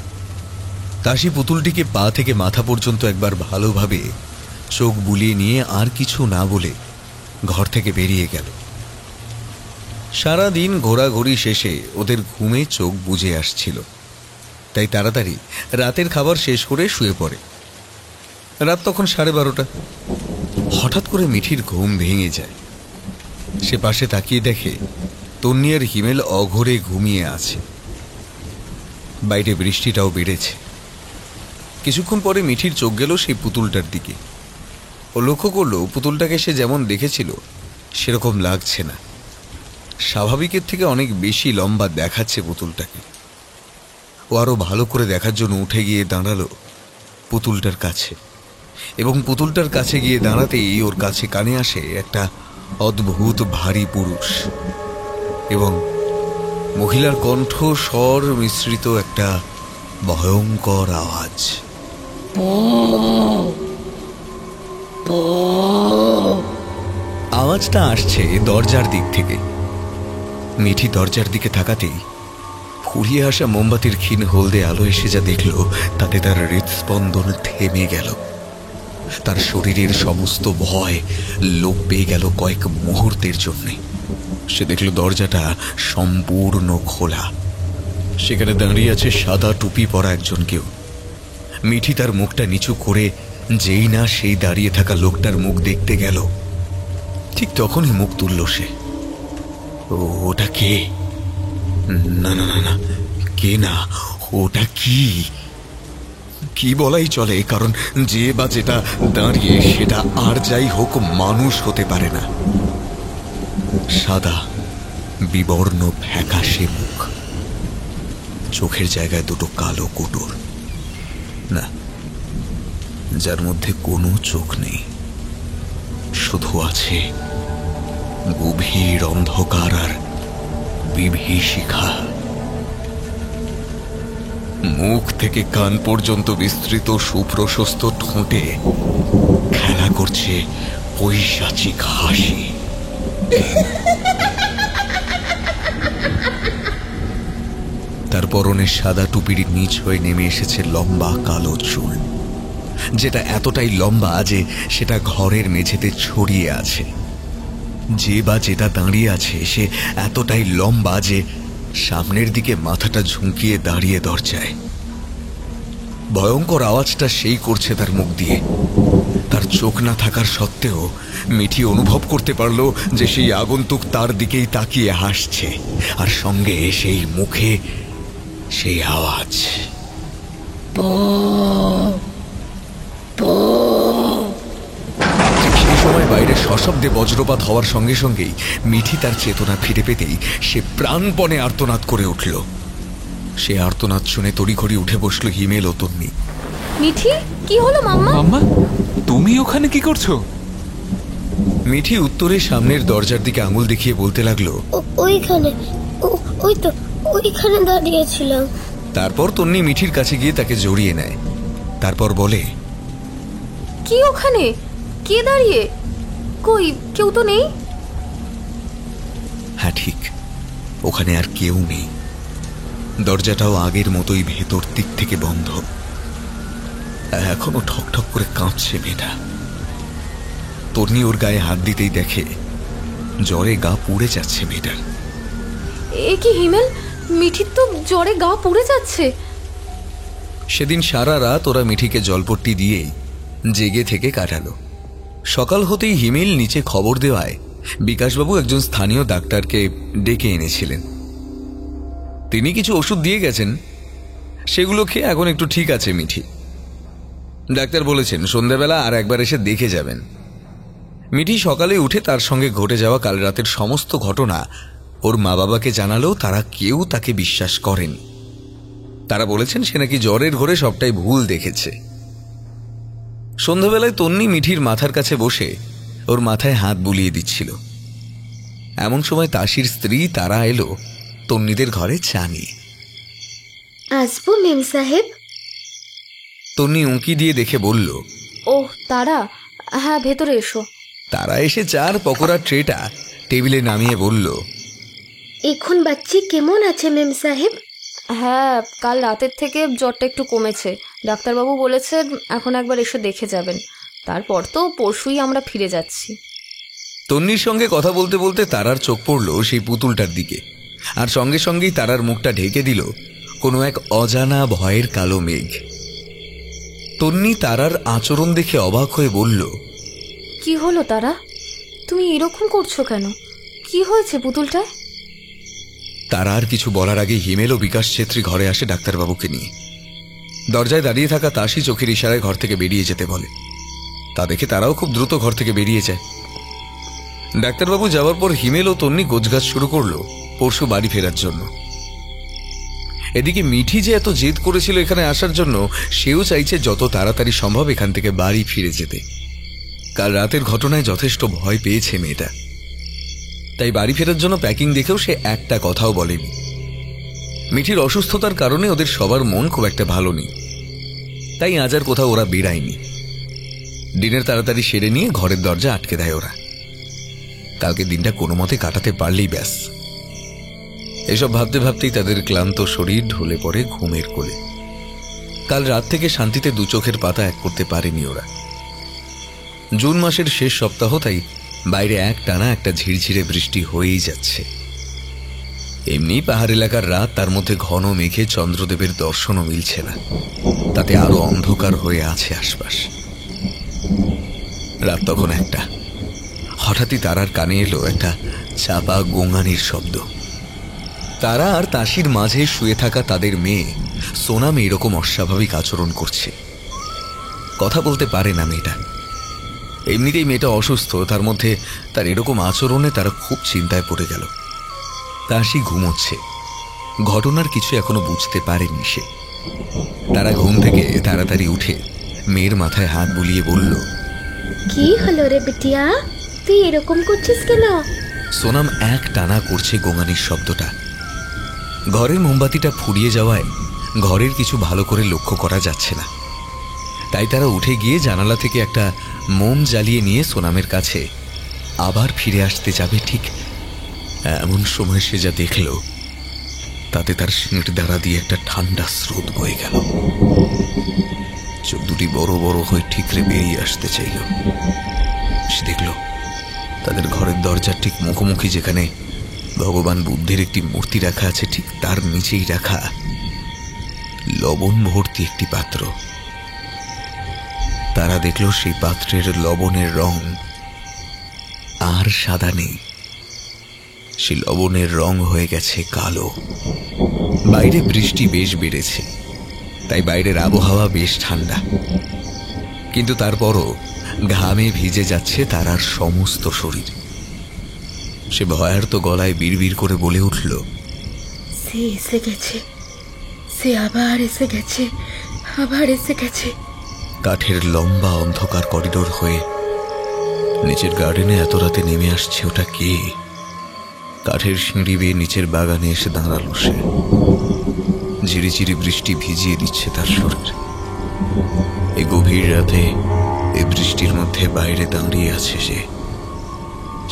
S2: দাসী পুতুলটিকে পা থেকে মাথা পর্যন্ত একবার ভালোভাবে চোখ বুলিয়ে নিয়ে আর কিছু না বলে ঘর থেকে বেরিয়ে গেল। সারাদিন ঘোরাঘুরি শেষে ওদের ঘুমে চোখ বুজে আসছিল, তাই তাড়াতাড়ি রাতের খাবার শেষ করে শুয়ে পড়ে। রাত তখন 12:30। হঠাৎ করে মিঠির ঘুম ভেঙে যায়। সে পাশে তাকিয়ে দেখে তন্নি আর হিমেল অঘোরে ঘুমিয়ে আছে। বাইরে বৃষ্টিটাও বেড়েছে। কিছুক্ষণ পরে মিঠির চোখ গেল সেই পুতুলটার দিকে। ও লক্ষ্য করলো পুতুলটাকে সে যেমন দেখেছিল সেরকম লাগছে না, স্বাভাবিকের থেকে অনেক বেশি লম্বা দেখাচ্ছে পুতুলটাকে। ও আরো ভালো করে দেখার জন্য উঠে গিয়ে দাঁড়ালো পুতুলটার কাছে, এবং পুতুলটার কাছে গিয়ে দাঁড়াতেই ওর কাছে কানে আসে একটা অদ্ভুত ভারী পুরুষ এবং মহিলার কণ্ঠ স্বর মিশ্রিত একটা ভয়ঙ্কর আওয়াজ। আওয়াজটা আসছে দরজার দিক থেকে। মিঠি দরজার দিকে তাকাতেই ফুরিয়ে আসা মোমবাতির ক্ষীণ হলদে আলো এসে যা দেখল তাতে তার হৃদস্পন্দন থেমে গেল। তার শরীরের সমস্ত ভয় লোপ পেয়ে গেল কয়েক মুহূর্তের জন্য। সে দেখল দরজাটা সম্পূর্ণ খোলা। সেখানে দাঁড়িয়ে আছে সাদা টুপি পরা একজন কেউ। মিঠি তার মুখটা নিচু করে যেই না সেই দাঁড়িয়ে থাকা লোকটার মুখ দেখতে গেল, ঠিক তখনই মুখ তুলল সে। ওটা কে? না না না না, কে না, ওটা কি? কি বলাই চলে, কারণ যে বা যেটা দাঁড়িয়ে সেটা আর যাই হোক মানুষ হতে পারে না। সাদা বিবর্ণ ফ্যাকাশে মুখ, চোখের জায়গায় দুটো কালো কুটুর, না যার মধ্যে কোনো চোখ নেই, শুধু আছে গভীর অন্ধকার আর বিভীষিকা। মুখ থেকে কান পর্যন্ত বিস্তৃত সুপ্রশস্ত ঠোঁটে খেলা করছে পৈশাচিক হাসি। তার পরনে সাদা টুপির নিচ হয়ে নেমে এসেছে লম্বা কালো চুল, যেটা এতটাই লম্বা যে সেটা ঘরের মেঝেতে ছড়িয়ে আছে। যে বা যেটা দাঁড়িয়ে আছে সে এতটাই লম্বা যে সামনের দিকে মাথাটা ঝুঁকিয়ে দাঁড়িয়ে দরজায়। ভয়ঙ্কর আওয়াজটা সেই করছে তার মুখ দিয়ে। তার চোখ না থাকার সত্ত্বেও মিঠি অনুভব করতে পারল যে সেই আগন্তুক তার দিকেই তাকিয়ে হাসছে, আর সঙ্গে সেই মুখে সেই আওয়াজ। সেই সময় বাইরে সশব্দে বজ্রপাত হওয়ার সঙ্গে সঙ্গেই মিঠি তার চেতনা ফিরে পেতেই সে প্রাণপণে আর্তনাদ করে উঠল। সে আর্তনাদ শুনে তড়িঘড়ি উঠে বসলো হিমেল ও তন্নি।
S3: মিঠি, কি হলো মাম্মা?
S6: মাম্মা, তুমি ওখানে কি করছো?
S2: মিঠি উত্তরে সামনের দরজার দিকে আঙুল দেখিয়ে বলতে লাগলো,
S5: ওইখানে, ওই তো ওইখানে দাঁড়িয়েছিলাম।
S2: তারপর তন্নি মিঠির কাছে গিয়ে তাকে জড়িয়ে নেয়। তারপর বলে,
S3: কি ওখানে? কে দাঁড়িয়ে? কই, কেউ তো নেই।
S2: হ্যাঁ ঠিক, ওখানে আর কেউ নেই। দরজাটাও আগের মতোই ভেতর দিক থেকে বন্ধ। এখনো ঠকঠক করে কাঁপছে মেয়েটা। তন্নি ওর গায়ে হাত দিতেই দেখে জ্বরে গা পুড়ে যাচ্ছে মেয়েটার।
S3: এ কি হিমেল, মিঠির তো জ্বরে গা পুড়ে যাচ্ছে।
S2: সেদিন সারা রাত ওরা মিঠিকে জলপট্টি দিয়েই জেগে থেকে কাটালো। সকাল হতেই হিমেল নিচে খবর দেওয়ায় বিকাশবাবু একজন স্থানীয় ডাক্তারকে ডেকে এনেছিলেন। তিনি কিছু ওষুধ দিয়ে গেছেন, সেগুলো খেয়ে এখন একটু ঠিক আছে মিঠি। ডাক্তার বলেছেন সন্ধ্যাবেলা আর একবার এসে দেখে যাবেন। মিঠি সকালে উঠে তার সঙ্গে ঘটে যাওয়া কাল রাতের সমস্ত ঘটনা ওর মা বাবাকে জানালেও তারা কেউ তাকে বিশ্বাস করেন। তারা বলেছেন সে নাকি জ্বরের ঘোরে সবটাই ভুল দেখেছে। সন্ধ্যাবেলায় তন্নি মিঠির মাথার কাছে বসে ওর মাথায় হাত বুলিয়ে দিচ্ছিল। এমন সময় তাসির স্ত্রী তারা এলো তন্নিদের ঘরে চা নিয়ে।
S5: আসবো মেম সাহেব?
S2: তন্নি উঁকি দিয়ে দেখে বলল,
S3: ওহ তারা, হ্যাঁ ভেতরে এসো।
S2: তারা এসে চার পকোড়ার ট্রেটা টেবিলে নামিয়ে বলল,
S5: এখন বাচ্চি কেমন আছে মেম সাহেব?
S3: হ্যাঁ, কাল রাতের থেকে জ্বরটা একটু কমেছে। ডাক্তারবাবু বলেছে এখন একবার এসে দেখে যাবেন, তারপর তো পরশুই আমরা ফিরে যাচ্ছি।
S2: তন্নির সঙ্গে কথা বলতে বলতে তারার চোখ পড়ল সেই পুতুলটার দিকে, আর সঙ্গে সঙ্গেই তারার মুখটা ঢেকে দিল কোনো এক অজানা ভয়ের কালো মেঘ। তন্নি তারার আচরণ দেখে অবাক হয়ে বলল,
S3: কি হলো তারা, তুমি এরকম করছো কেন? কি হয়েছে পুতুলটায়?
S2: তারা আর কিছু বলার আগে হিমেল ও বিকাশ ছেত্রী ঘরে আসে ডাক্তারবাবুকে নিয়ে। দরজায় দাঁড়িয়ে থাকা তাসি চোখের ইশারায় ঘর থেকে বেরিয়ে যেতে বলে। তা দেখে তারাও খুব দ্রুত ঘর থেকে বেরিয়ে যায়। ডাক্তারবাবু যাওয়ার পর হিমেল ও তন্নি গোছগাছ শুরু করলো পরশু বাড়ি ফেরার জন্য। এদিকে মিঠি যে এত জেদ করেছিল এখানে আসার জন্য, সেও চাইছে যত তাড়াতাড়ি সম্ভব এখান থেকে বাড়ি ফিরে যেতে। কাল রাতের ঘটনায় যথেষ্ট ভয় পেয়েছে মেয়েটা, তাই বাড়ি ফেরার জন্য প্যাকিং দেখেও সে একটা কথাও বলেনি। মিঠির অসুস্থতার কারণে ওদের সবার মন খুব একটা ভালো নেই, তাই আজ আর কোথাও ওরা বেরায়নি। ডিনের তাড়াতাড়ি সেরে নিয়ে ঘরের দরজা আটকে দেয় ওরা। কালকে দিনটা কোনো মতে কাটাতে পারলেই ব্যাস। এসব ভাবতে ভাবতেই তাদের ক্লান্ত শরীর ঢলে পড়ে ঘুমের কোলে। কাল রাত থেকে শান্তিতে দু চোখের পাতা এক করতে পারেনি ওরা। জুন মাসের শেষ সপ্তাহ, তাই বাইরে এক টানা একটা ঝিরঝিরে বৃষ্টি হয়েই যাচ্ছে। এমনি পাহাড় এলাকার রাত, তার মধ্যে ঘন মেঘে চন্দ্রদেবের দর্শনও মিলছে না, তাতে আরো অন্ধকার হয়ে আছে আশপাশ। রাত তখন একটা। হঠাৎই তারার কানে এলো একটা চাপা গোঙানির শব্দ। তারা আর তাসির মাঝে শুয়ে থাকা তাদের মেয়ে সোনাম এরকম অস্বাভাবিক আচরণ করছে। কথা বলতে পারে না মেয়েটা, এমনিতেই মেয়েটা অসুস্থ, তার মধ্যে তার এরকম আচরণে তারা খুব চিন্তায় পড়ে গেল। তাসি ঘুমোচ্ছে, ঘটনার কিছু এখনো বুঝতে পারেনি সে। তারা ঘুম থেকে তাড়াতাড়ি উঠে মেয়ের মাথায় হাত বুলিয়ে বলল,
S5: কি হলো রে বিটিয়া, তুই এরকম করছিস কেন?
S2: সোনাম এক টানা করছে গোঙানির শব্দটা। ঘরের মোমবাতিটা ফুরিয়ে যাওয়ায় ঘরের কিছু ভালো করে লক্ষ্য করা যাচ্ছে না, তাই তারা উঠে গিয়ে জানালা থেকে একটা মোম জ্বালিয়ে নিয়ে সোনামের কাছে আবার ফিরে আসতে যাবে, ঠিক এমন সময় সে যা দেখল তাতে তার সিঁড় দ্বারা দিয়ে একটা ঠান্ডা স্রোত বয়ে গেল। চোখ দুটি বড় বড় হয়ে ঠিকরে বেরিয়ে আসতে চাইল। সে দেখল তাদের ঘরের দরজার ঠিক মুখোমুখি, যেখানে ভগবান বুদ্ধের একটি মূর্তি রাখা আছে, ঠিক তার নিচেই রাখা লবণ ভর্তি একটি পাত্র। তারা দেখল সেই পাত্রের লবণের রং আর সাদা নেই, সেই লবণের রং হয়ে গেছে কালো। বাইরে বৃষ্টি বেশ বেড়েছে, তাই বাইরের আবহাওয়া বেশ ঠান্ডা, কিন্তু তারপরও ঘামে ভিজে যাচ্ছে তারার সমস্ত শরীর। সে ভয়ার্ত গলায় বিড়বিড় করে বলে উঠল,
S5: সে এসে গেছে, সে আবার এসে গেছে, আবার এসে গেছে।
S2: কাঠের লম্বা অন্ধকার করিডোর হয়ে নিচের গার্ডেনে এত রাতে নেমে আসছে ওটা কে? কাঠের সিঁড়ি বেয়ে নিচের বাগানে এসে দাঁড়ালো সে। ঝিরিঝিরি বৃষ্টি ভিজিয়ে দিচ্ছে তার শরীর। এই গভীর রাতে এই বৃষ্টির মধ্যে বাইরে দাঁড়িয়ে আছে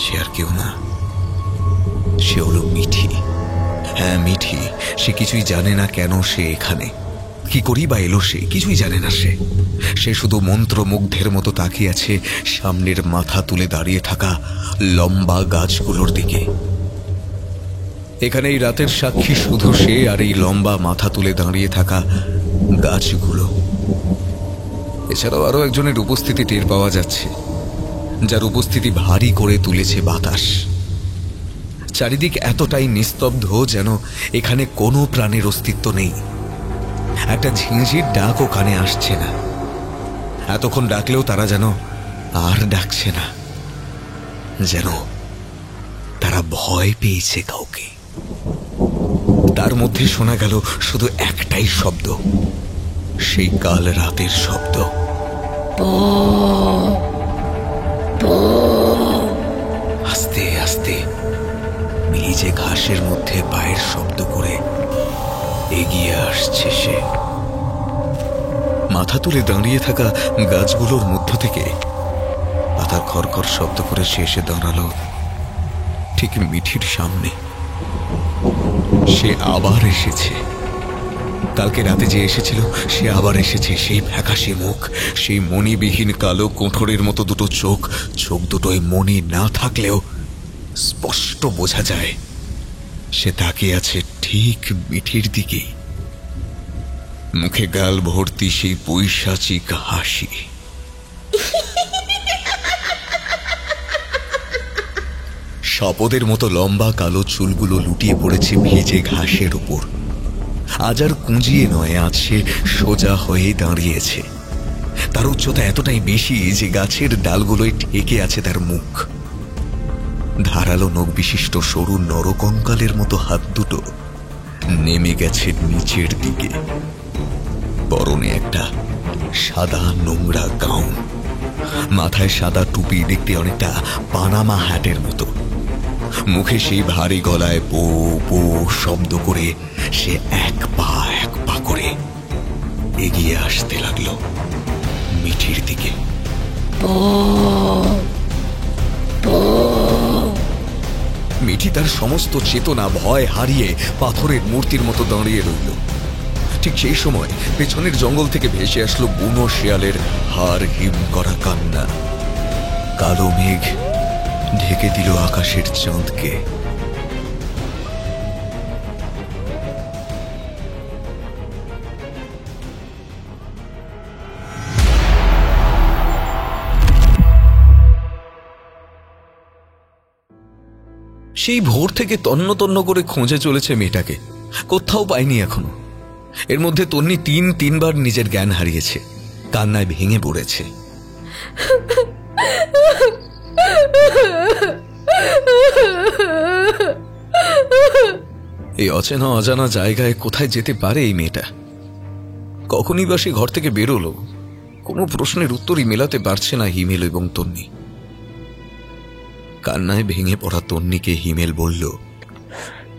S2: সে আর কেউ না, সে হলো মিঠি। হ্যাঁ মিঠি। সে কিছুই জানে না কেন সে এখানে, কি করি বা এলো সে, কিছুই জানে না সে শুধু মন্ত্রমুগ্ধের মতো তাকিয়ে আছে সামনের মাথা তুলে দাঁড়িয়ে থাকা লম্বা গাছগুলোর দিকে। এখানে এই রাতের সাক্ষী শুধু সে আর এই লম্বা মাথা তুলে দাঁড়িয়ে থাকা গাছগুলো। এছাড়াও আরো একজনের উপস্থিতি টের পাওয়া যাচ্ছে, যার উপস্থিতি ভারী করে তুলেছে বাতাস। চারিদিক এতটাই নিস্তব্ধ যেন এখানে কোনো প্রাণের অস্তিত্ব নেই। একটা ঝিঁঝির ডাকও কানে আসছে না। এতক্ষণ ডাকলেও তারা যেন আর ডাকছে না, যেন তারা ভয় পেয়েছে কাউকে। তার মধ্যে শোনা গেল শুধু একটাই শব্দ, সেই কাল রাতের শব্দ। আস্তে আস্তে ভিজে ঘাসের মধ্যে পায়ের শব্দ করে এগিয়ে আসছে সে। মাথা তুলে দাঁড়িয়ে থাকা গাছগুলোর মধ্য থেকে পাতার খড়খড় শব্দ করে সে এসে দাঁড়ালো ঠিক মিঠির সামনে। সে আবার এসেছে। কালকে রাতে যে এসেছিল সে আবার এসেছে। সেই ফ্যাকাশে মুখ, সেই মণিবিহীন কালো কোঠরের মতো দুটো চোখ। চোখ দুটোয় মণি না থাকলেও স্পষ্ট বোঝা যায় সে তাকিয়ে আছে ঠিক মিঠির দিকেই। মুখে গাল ভর্তি সেই পৈশাচিক হাসি। শপথের মতো লম্বা কালো চুলগুলো লুটিয়ে পড়েছে ভিজে ঘাসের উপর। আজ আর কুঁজিয়ে নয়, আজ সে সোজা হয়ে দাঁড়িয়েছে। তার উচ্চতা এতটাই বেশি যে গাছের ডালগুলোয় ঠেকে আছে তার মুখ। ধারালো নখ বিশিষ্ট সরু নরকঙ্কালের মতো হাত দুটো নেমে গেছে নিচের দিকে। পরনে একটা সাদা নোংরা গাউন, মাথায় সাদা টুপি, দেখতে অনেকটা পানামা হ্যাটের মতো। মুখে সেই ভারী গলায় পো পো শব্দ করে সে এক পা করে এগিয়ে আসতে লাগলো মিঠির দিকে। মিঠি তার সমস্ত চেতনা ভয় হারিয়ে পাথরের মূর্তির মতো দাঁড়িয়ে রইল। ঠিক সেই সময় পেছনের জঙ্গল থেকে ভেসে আসলো বুনো শেয়ালের হাড় হিম করা কান্না। কালো মেঘ ঢেকে দিল আকাশের চাঁদকে। সেই ভোর থেকে তন্ন তন্ন করে খোঁজে চলেছে মেয়েটাকে, কোথাও পায়নি এখনো। এর মধ্যে তন্নি তিনবার নিজের জ্ঞান হারিয়েছে, কান্নায় ভেঙে পড়েছে। এই অচেনা অজানা জায়গায় কোথায় যেতে পারে এই মেয়েটা? কখনই বা সে ঘর থেকে বেরোলো? কোনো প্রশ্নের উত্তরই মেলাতে পারছে না হিমেল এবং তন্নি। কান্নায় ভেঙে পড়া তন্নিকে হিমেল বলল,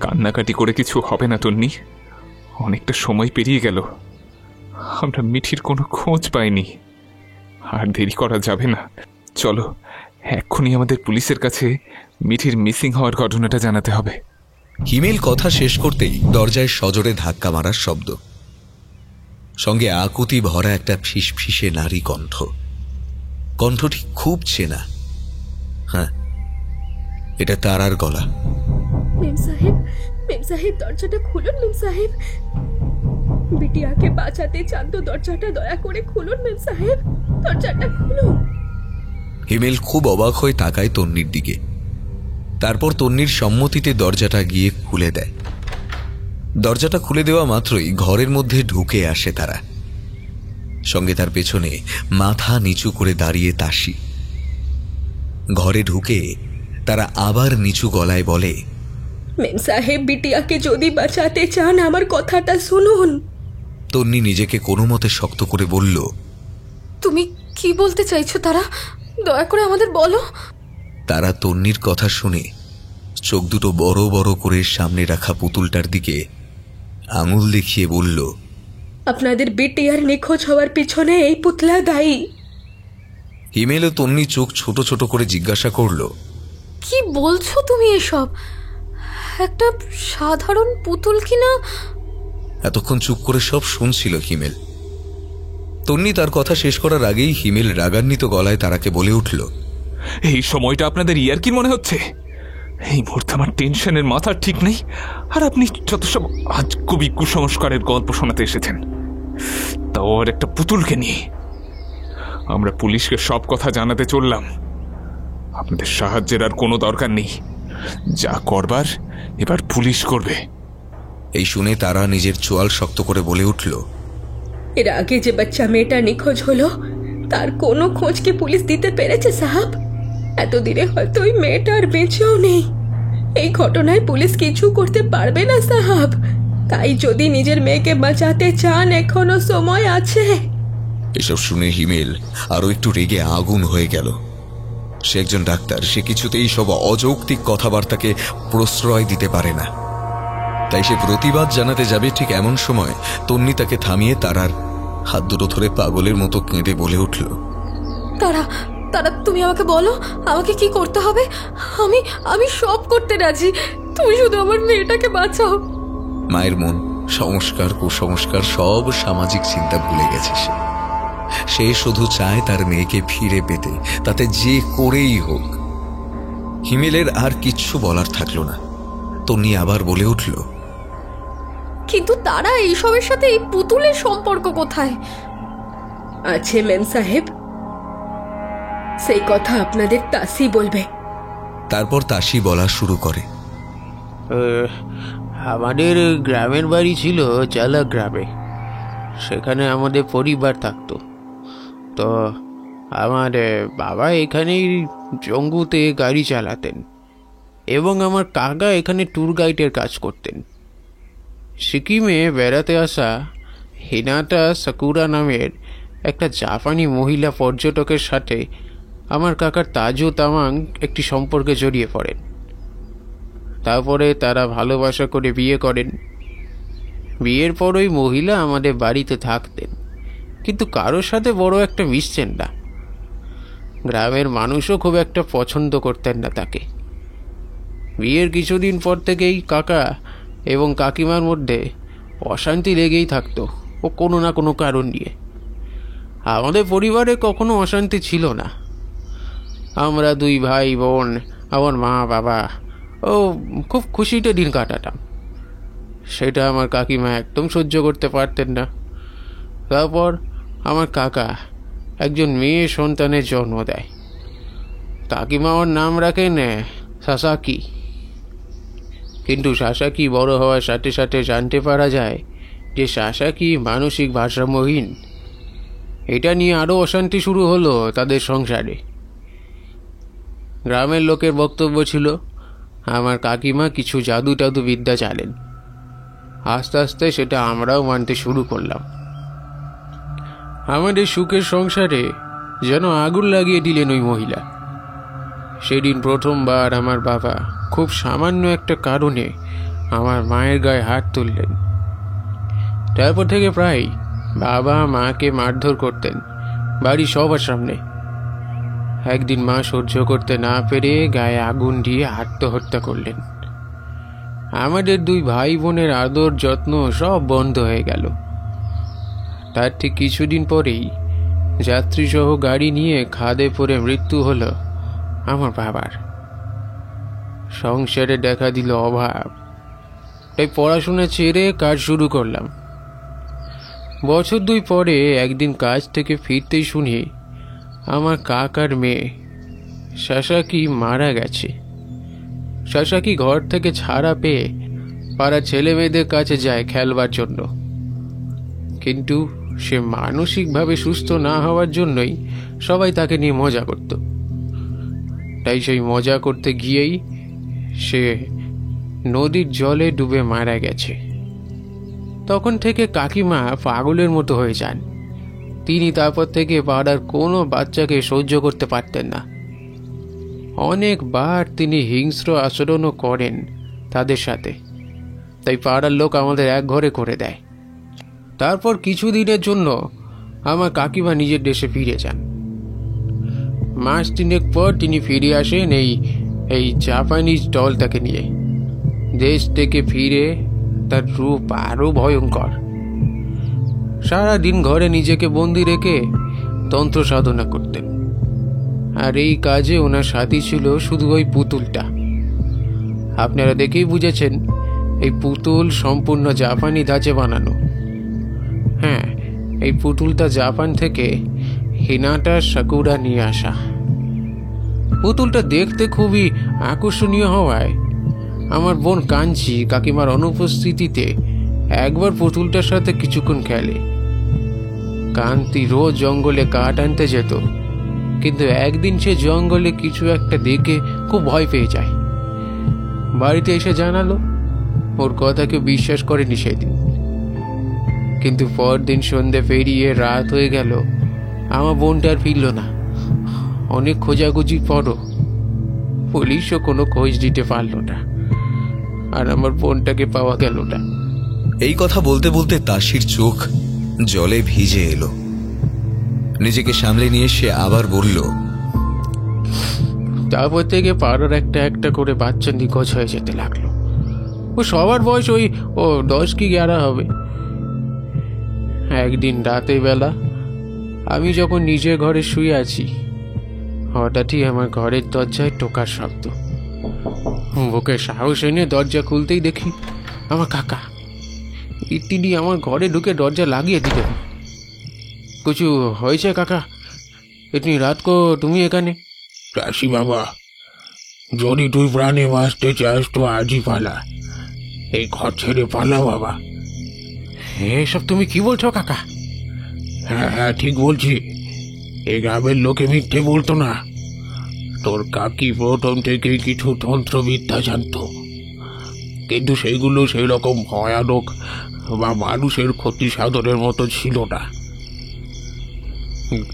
S6: কান্নাকাটি করে কিছু হবে না তন্নি, অনেকটা সময় পেরিয়ে গেল, আমরা মিঠির কোনো খোঁজ পাইনি, আর দেরি করা যাবে না। চলো এক্ষুনি আমাদের পুলিশের কাছে মিঠির মিসিং হওয়ার ঘটনাটা জানাতে হবে।
S2: হিমেল কথা শেষ করতেই দরজায় সজোরে ধাক্কা মারার শব্দ, সঙ্গে আকুতি ভরা একটা ফিসফিসে নারী কণ্ঠ। কণ্ঠটি খুব চেনা। হ্যাঁ, এটা তারার গলা।
S4: মেম সাহেব দরজাটা খুলুন। মেম সাহেব, বিটিয়াকে বাঁচাতে চান তো দরজাটা দয়া করে খুলুন। মেম সাহেব, দরজাটা খুলুন।
S2: হিমেল খুব অবাক হয়ে তাকায় তন্নির দিকে। তারপর তন্নির সম্মতিতে দরজাটা গিয়ে খুলে দেয়। দরজাটা খুলে দেওয়া মাত্রই ঘরের মধ্যে ঢুকে আসে তারা। সঙ্গে তার পেছনে মাথা নিচু করে দাঁড়িয়ে তাসি। ঘরে ঢুকে তারা আবার নিচু গলায় বলে,
S4: মেম সাহেব, বিটিয়াকে যদি বাঁচাতে চান আমার কথাটা শুনুন।
S2: তন্নি নিজেকে কোনো মতে শক্ত করে বলল,
S3: তুমি কি বলতে চাইছো তারা? দয়া করে আমাদের বলো।
S2: তারা তন্নির কথা শুনে চোখ দুটো বড় বড় করে সামনে রাখা পুতুলটার দিকে আঙুল দেখিয়ে বলল,
S4: আপনাদের বিটিয়ার নিখোঁজ হওয়ার পিছনে এই পুতলা দায়ী।
S2: হিমেল ও তন্নি চোখ ছোট ছোট করে জিজ্ঞাসা করল,
S3: কি বলছো তুমি এসব? একটা সাধারণ পুতুল কিনা?
S2: এতক্ষণ চুপ করে সব শুনছিল হিমেল। তন্নি তার কথা শেষ করার আগেই হিমেল রাগান্বিত গলায় তারাকে বলে উঠল,
S6: এই সময়টা আপনাদের ইয়ার্কির মনে হচ্ছে? এই মুহূর্তে আমার টেনশনের মাথা ঠিক নেই, আর আপনি যত সব আজ কবি কুসংস্কারের গল্প শোনাতে এসেছেন, তাও আর একটা পুতুলকে নিয়ে। আমরা পুলিশকে সব কথা জানাতে চললাম, আপনাদের সাহায্যের আর কোনো দরকার নেই। যা করবার এবার পুলিশ করবে।
S2: এই শুনে তারা নিজের চোয়াল শক্ত করে বলে উঠল,
S4: এর আগে যে বাচ্চা মেয়েটা নিখোঁজ হলো তার কোনো খোঁজ কি পুলিশ দিতে পেরেছে সাহাব? এতদিনে হয়তো ওই মেয়েটা আর বেঁচেও নেই। এই ঘটনায় পুলিশ কিছু করতে পারবে না সাহাব। তাই যদি নিজের মেয়েকে বাঁচাতে চান এখনো সময় আছে।
S2: এসব শুনে হিমেল আরো একটু রেগে আগুন হয়ে গেল। সে একজন ডাক্তার, সে কিছুতেই সব অযৌক্তিক কথাবার্তাকে প্রশ্রয় দিতে পারে না। তাই সে প্রতিবাদ জানাতে যাবে, ঠিক এমন সময় তন্নি তাকে থামিয়ে তারার হাত দুটো ধরে পাগলের মতো কেঁদে বলে উঠল,
S3: তারা তারা তুমি আমাকে বলো, আমাকে কি করতে হবে? আমি আমি সব করতে রাজি। তুমি শুধু আমার মেয়েটাকে বাঁচাও।
S2: মায়ের মন সংস্কার কুসংস্কার সব সামাজিক চিন্তা ভুলে গেছে। সে শুধু চায় তার মেয়েকে ফিরে পেতে, তাতে যে করেই হোক। হিমেলের আর কিচ্ছু বলার থাকলো না। তন্নি আবার বলে উঠল,
S3: কিন্তু তারা এইসবের সাথে এই পুতুলের সম্পর্ক কোথায়?
S4: আছে মেম সাহেব, সেই কথা আপনাদের তাসি বলবে।
S2: তারপর তাসি বলা শুরু করে,
S8: আমাদের গ্রামের বাড়ি ছিল চালা গ্রামে। সেখানে আমাদের পরিবার থাকতো। তো আমার বাবা এখানেই জঙ্গুতে গাড়ি চালাতেন এবং আমার কাকা এখানে ট্যুর গাইডের কাজ করতেন। সিকিমে বেড়াতে আসা হিনাটা সাকুরা নামের একটা জাপানি মহিলা পর্যটকের সাথে আমার কাকার তাজু তামাং একটি সম্পর্কে জড়িয়ে পড়েন। তারপরে তারা ভালোবাসা করে বিয়ে করেন। বিয়ের পর ওই মহিলা আমাদের বাড়িতে থাকতেন, কিন্তু কারোর সাথে বড় একটা মিশছেন না। গ্রামের মানুষও খুব একটা পছন্দ করতেন না তাকে। বিয়ের কিছুদিন পর থেকেই কাকা এবং কাকিমার মধ্যে অশান্তি লেগেই থাকতো, ও কোনো না কোনো কারণ নিয়ে। আমাদের পরিবারে কখনো অশান্তি ছিল না। আমরা দুই ভাই বোন, আমার মা বাবা ও খুব খুশিতে দিন কাটাতাম। সেটা আমার কাকিমা একদম সহ্য করতে পারতেন না। তারপর আমার কাকা একজন মেয়ে সন্তানের জন্ম দেয়। কাকিমা ওর নাম রাখেন সাসাকি। কিন্তু সাসাকি বড় হওয়ার সাথে সাথে জানতে পারা যায় যে সাসাকি মানসিক ভারসাম্যহীন। এটা নিয়ে আরও অশান্তি শুরু হলো তাদের সংসারে। গ্রামের লোকের বক্তব্য ছিল আমার কাকিমা কিছু জাদু টাদু বিদ্যা চালেন। আস্তে আস্তে সেটা আমরাও মানতে শুরু করলাম। আমাদের সুখের সংসারে যেন আগুন লাগিয়ে দিলেন ওই মহিলা। সেদিন প্রথমবার আমার বাবা খুব সামান্য একটা কারণে আমার মায়ের গায়ে হাত তুললেন। তারপর থেকে প্রায় বাবা মাকে মারধর করতেন বাড়ি সবার সামনে। একদিন মা সহ্য করতে না পেরে গায়ে আগুন দিয়ে আত্মহত্যা করলেন। আমাদের দুই ভাই বোনের আদর যত্ন সব বন্ধ হয়ে গেল। তার ঠিক কিছুদিন পরেই যাত্রীসহ গাড়ি নিয়ে খাদে পড়ে মৃত্যু হলো আমার বাবার। সংসারে দেখা দিল অভাব। তাই পড়াশোনা ছেড়ে কাজ শুরু করলাম। বছর দুই পরে একদিন কাজ থেকে ফিরতেই শুনি আমার কাকার মেয়ে সাসাকি মারা গেছে। সাসাকি ঘর থেকে ছাড়া পেয়ে পাড়া ছেলে মেয়েদের কাছে যায় খেলবার জন্য, কিন্তু সে মানসিকভাবে সুস্থ না হওয়ার জন্যই সবাই তাকে নিয়ে মজা করত। তাই সেই মজা করতে গিয়েই সে নদীর জলে ডুবে মারা গেছে। তখন থেকে কাকিমা পাগলের মতো হয়ে যান। তিনি তারপর থেকে পাড়ার কোনো বাচ্চাকে সহ্য করতে পারতেন না। অনেকবার তিনি হিংস্র আচরণও করেন তাদের সাথে। তাই পাড়ার লোক আমাদের এক ঘরে করে দেয়। তারপর কিছুদিনের জন্য আমার কাকিমা নিজের দেশে ফিরে যান। মাস তিনেক পর তিনি ফিরে আসেন এই জাপানিজ ডলটাকে নিয়ে। দেশ থেকে ফিরে তার রূপ আরও ভয়ঙ্কর। সারাদিন ঘরে নিজেকে বন্দি রেখে তন্ত্র সাধনা করতেন। আর এই কাজে ওনার সাথী ছিল শুধু ওই পুতুলটা। আপনারা দেখেই বুঝেছেন এই পুতুল সম্পূর্ণ জাপানি ধাঁচে বানানো। হ্যাঁ, এই পুতুলটা জাপান থেকে হিনাটা সাকুরা নিয়ে আসা। পুতুলটা দেখতে খুবই আকর্ষণীয় হওয়ায় আমার বোন কাঞ্চি কাকিমার অনুপস্থিতিতে একবার পুতুলটার সাথে কিছুক্ষণ খেলে। কান্তি রোজ জঙ্গলে কাঠ আনতে যেত, কিন্তু একদিন সে জঙ্গলে কিছু একটা দেখে খুব ভয় পেয়ে যায়। বাড়িতে এসে জানালো, ওর কথা কেউ বিশ্বাস করেনি সেদিন। কিন্তু পরদিন সন্ধ্যে পেরিয়ে রাত হয়ে গেল, আমার বোনটা আর ফিরল না। অনেক খোঁজাখুঁজির পরও পুলিশও কোনো খোঁজ দিতে পারল না, আর আমার বোনটাকে পাওয়া গেল না।
S2: এই কথা বলতে বলতে তাসির চোখ জলে ভিজে এলো। নিজেকে সামলে নিয়ে সে আবার বলল,
S8: তারপর থেকে পাড়ার একটা একটা করে বাচ্চা নিখোঁজ হয়ে যেতে লাগলো। ও সবার বয়স ওই 10 কি 11 হবে। একদিন রাতের বেলা আমি যখন নিজের ঘরে শুয়ে আছি, হঠাৎই আমার ঘরের দরজায় টোকার শব্দ। বুকে সাহস এনে দরজা খুলতেই দেখি আমার কাকা। তিনি আমার ঘরে ঢুকে দরজা লাগিয়ে দিলেন। কিছু হয়েছে কাকা? ইতনি রাত কো তুমি এখানে?
S10: চাষি বাবা, যদি তুই প্রাণে বাঁচতে চাস তো আজই পালা, এই ঘর ছেড়ে পালা বাবা।
S8: এসব তুমি কি বলছো কাকা?
S10: হ্যাঁ হ্যাঁ, ঠিক বলছি। এই গ্রামের লোকে মিথ্যে বলতো না। তোর কাকি প্রথম থেকে কিছু তন্ত্রবিদ্যা জানতো, কিন্তু সেগুলো সেই রকম ভয়ানক বা মানুষের ক্ষতি সাধনের মতো ছিল না।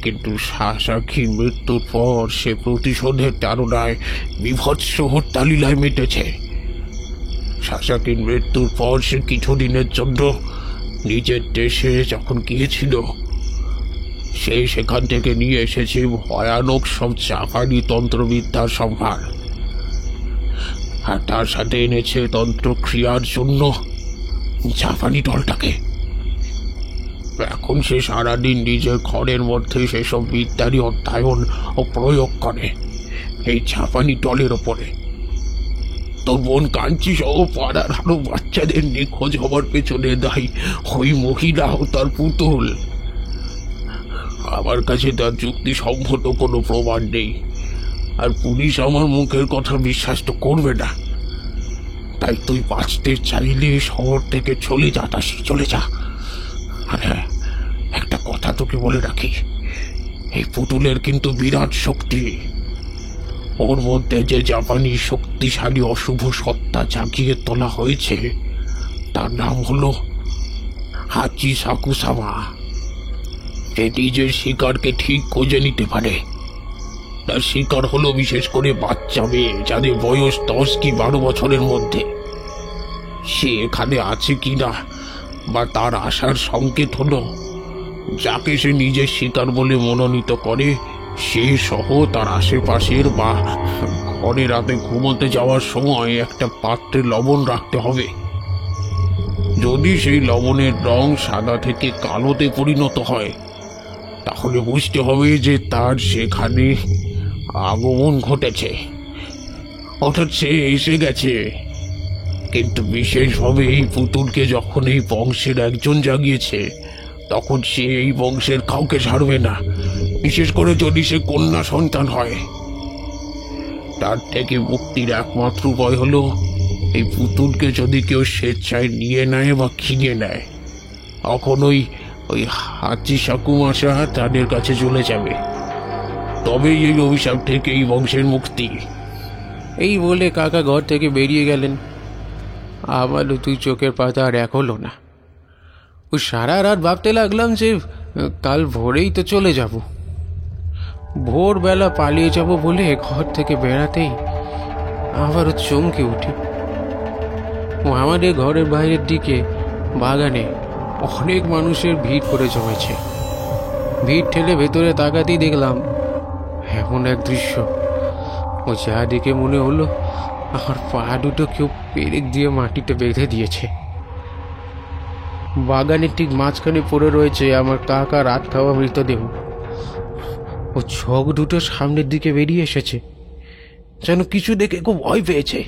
S10: কিন্তু সাসাক্ষীর মৃত্যুর পর সে প্রতিশোধের তাড়নায় বিভৎস হত্যালীলায় মেতেছে। সাসাক্ষীর মৃত্যুর পর সে কিছুদিনের জন্য নিজের দেশে যখন গিয়েছিল, সে সেখান থেকে নিয়ে এসেছে ভয়ানক সব জাপানি তন্ত্রবিদ্যার সম্ভার, আর তার সাথে এনেছে তন্ত্রক্রিয়ার জন্য জাপানি দলটাকে। এখন সে সারাদিন নিজের ঘরের মধ্যে সেসব বিদ্যারই অধ্যয়ন ও প্রয়োগ করে এই জাপানি দলের ওপরে। তোর বোন কাঞ্চি সহ পাড়ার আরো বাচ্চাদের নিখোঁজ হবার পেছনে দায়ী ওই মহিলা ও তার পুতুল। আমার কাছে তার যুক্তিসম্মত কোনো প্রমাণ নেই, আর পুলিশ আমার মুখের কথা বিশ্বাস তো করবে না। তাই তুই বাঁচতে চাইলে শহর থেকে চলে যা তাসি, চলে যা। আর হ্যাঁ, একটা কথা তোকে বলে রাখি, এই পুতুলের কিন্তু বিরাট শক্তি। ওর মধ্যে যে জাপানি শক্তিশালী অশুভ সত্তা জাগিয়ে তোলা হয়েছে, তার নাম হলো হাচি সাকুসামা। সে নিজের শিকারকে ঠিক খুঁজে নিতে পারে। তার শিকার হলো বিশেষ করে বাচ্চা মেয়ে, যাদের বয়স 10 কি 12 বছরের মধ্যে। সে এখানে আছে কিনা বা তার আসার সংকেত হলো যাকে সে নিজের শিকার বলে মনোনীত করে, সে সহ তার আশেপাশের বা ঘরে রাতে ঘুমোতে যাওয়ার সময় একটা পাত্রে লবণ রাখতে হবে। যদি সেই লবণের রং সাদা থেকে কালোতে পরিণত হয়, তাহলে বুঝতে হবে যে তার সেখানে আগমন ঘটেছে, অর্থাৎ সে এসে গেছে। কিন্তু বিশেষভাবে এই পুতুলকে যখন এই বংশের একজন জাগিয়েছে, তখন সে এই বংশের কাউকে ছাড়বে না, বিশেষ করে যদি সে কন্যা সন্তান হয়। তার থেকে মুক্তির একমাত্র উপায় হলো এই পুতুলকে যদি কেউ স্বেচ্ছায় নিয়ে নেয় বা খিনিয়ে নেয়, তখন ওই হাচি সাকুমাশা তাদের কাছে চলে যাবে। তবেই এই অভিশাপ থেকে এই বংশের মুক্তি।
S8: এই বলে কাকা ঘর থেকে বেরিয়ে গেলেন। আমারও তুই চোখের পাতা আর এক হলো না। ও সারা রাত ভাবতে লাগলাম যে কাল ভোরেই তো চলে যাব। ভোরবেলা পালিয়ে যাব বলে ঘর থেকে বেড়াতেই আবারও চমকে উঠি। ও আমাদের ঘরের বাইরের দিকে বাগানে অনেক মানুষের ভিড় করে জমেছে। ভিড় ঠেলে ভেতরে তাকাতেই দেখলাম এমন এক দৃশ্য, ও যা দেখে মনে হলো আমার পা দুটো কেউ পেরেক দিয়ে মাটিতে বেঁধে দিয়েছে। বাগানের ঠিক মাঝখানে পড়ে রয়েছে আমার কাকা রাত খাওয়া মৃতদেহ। ও চোখ দুটো সামনের দিকে বেরিয়ে এসেছে, যেন কিছু দেখে খুব ভয় পেয়েছে।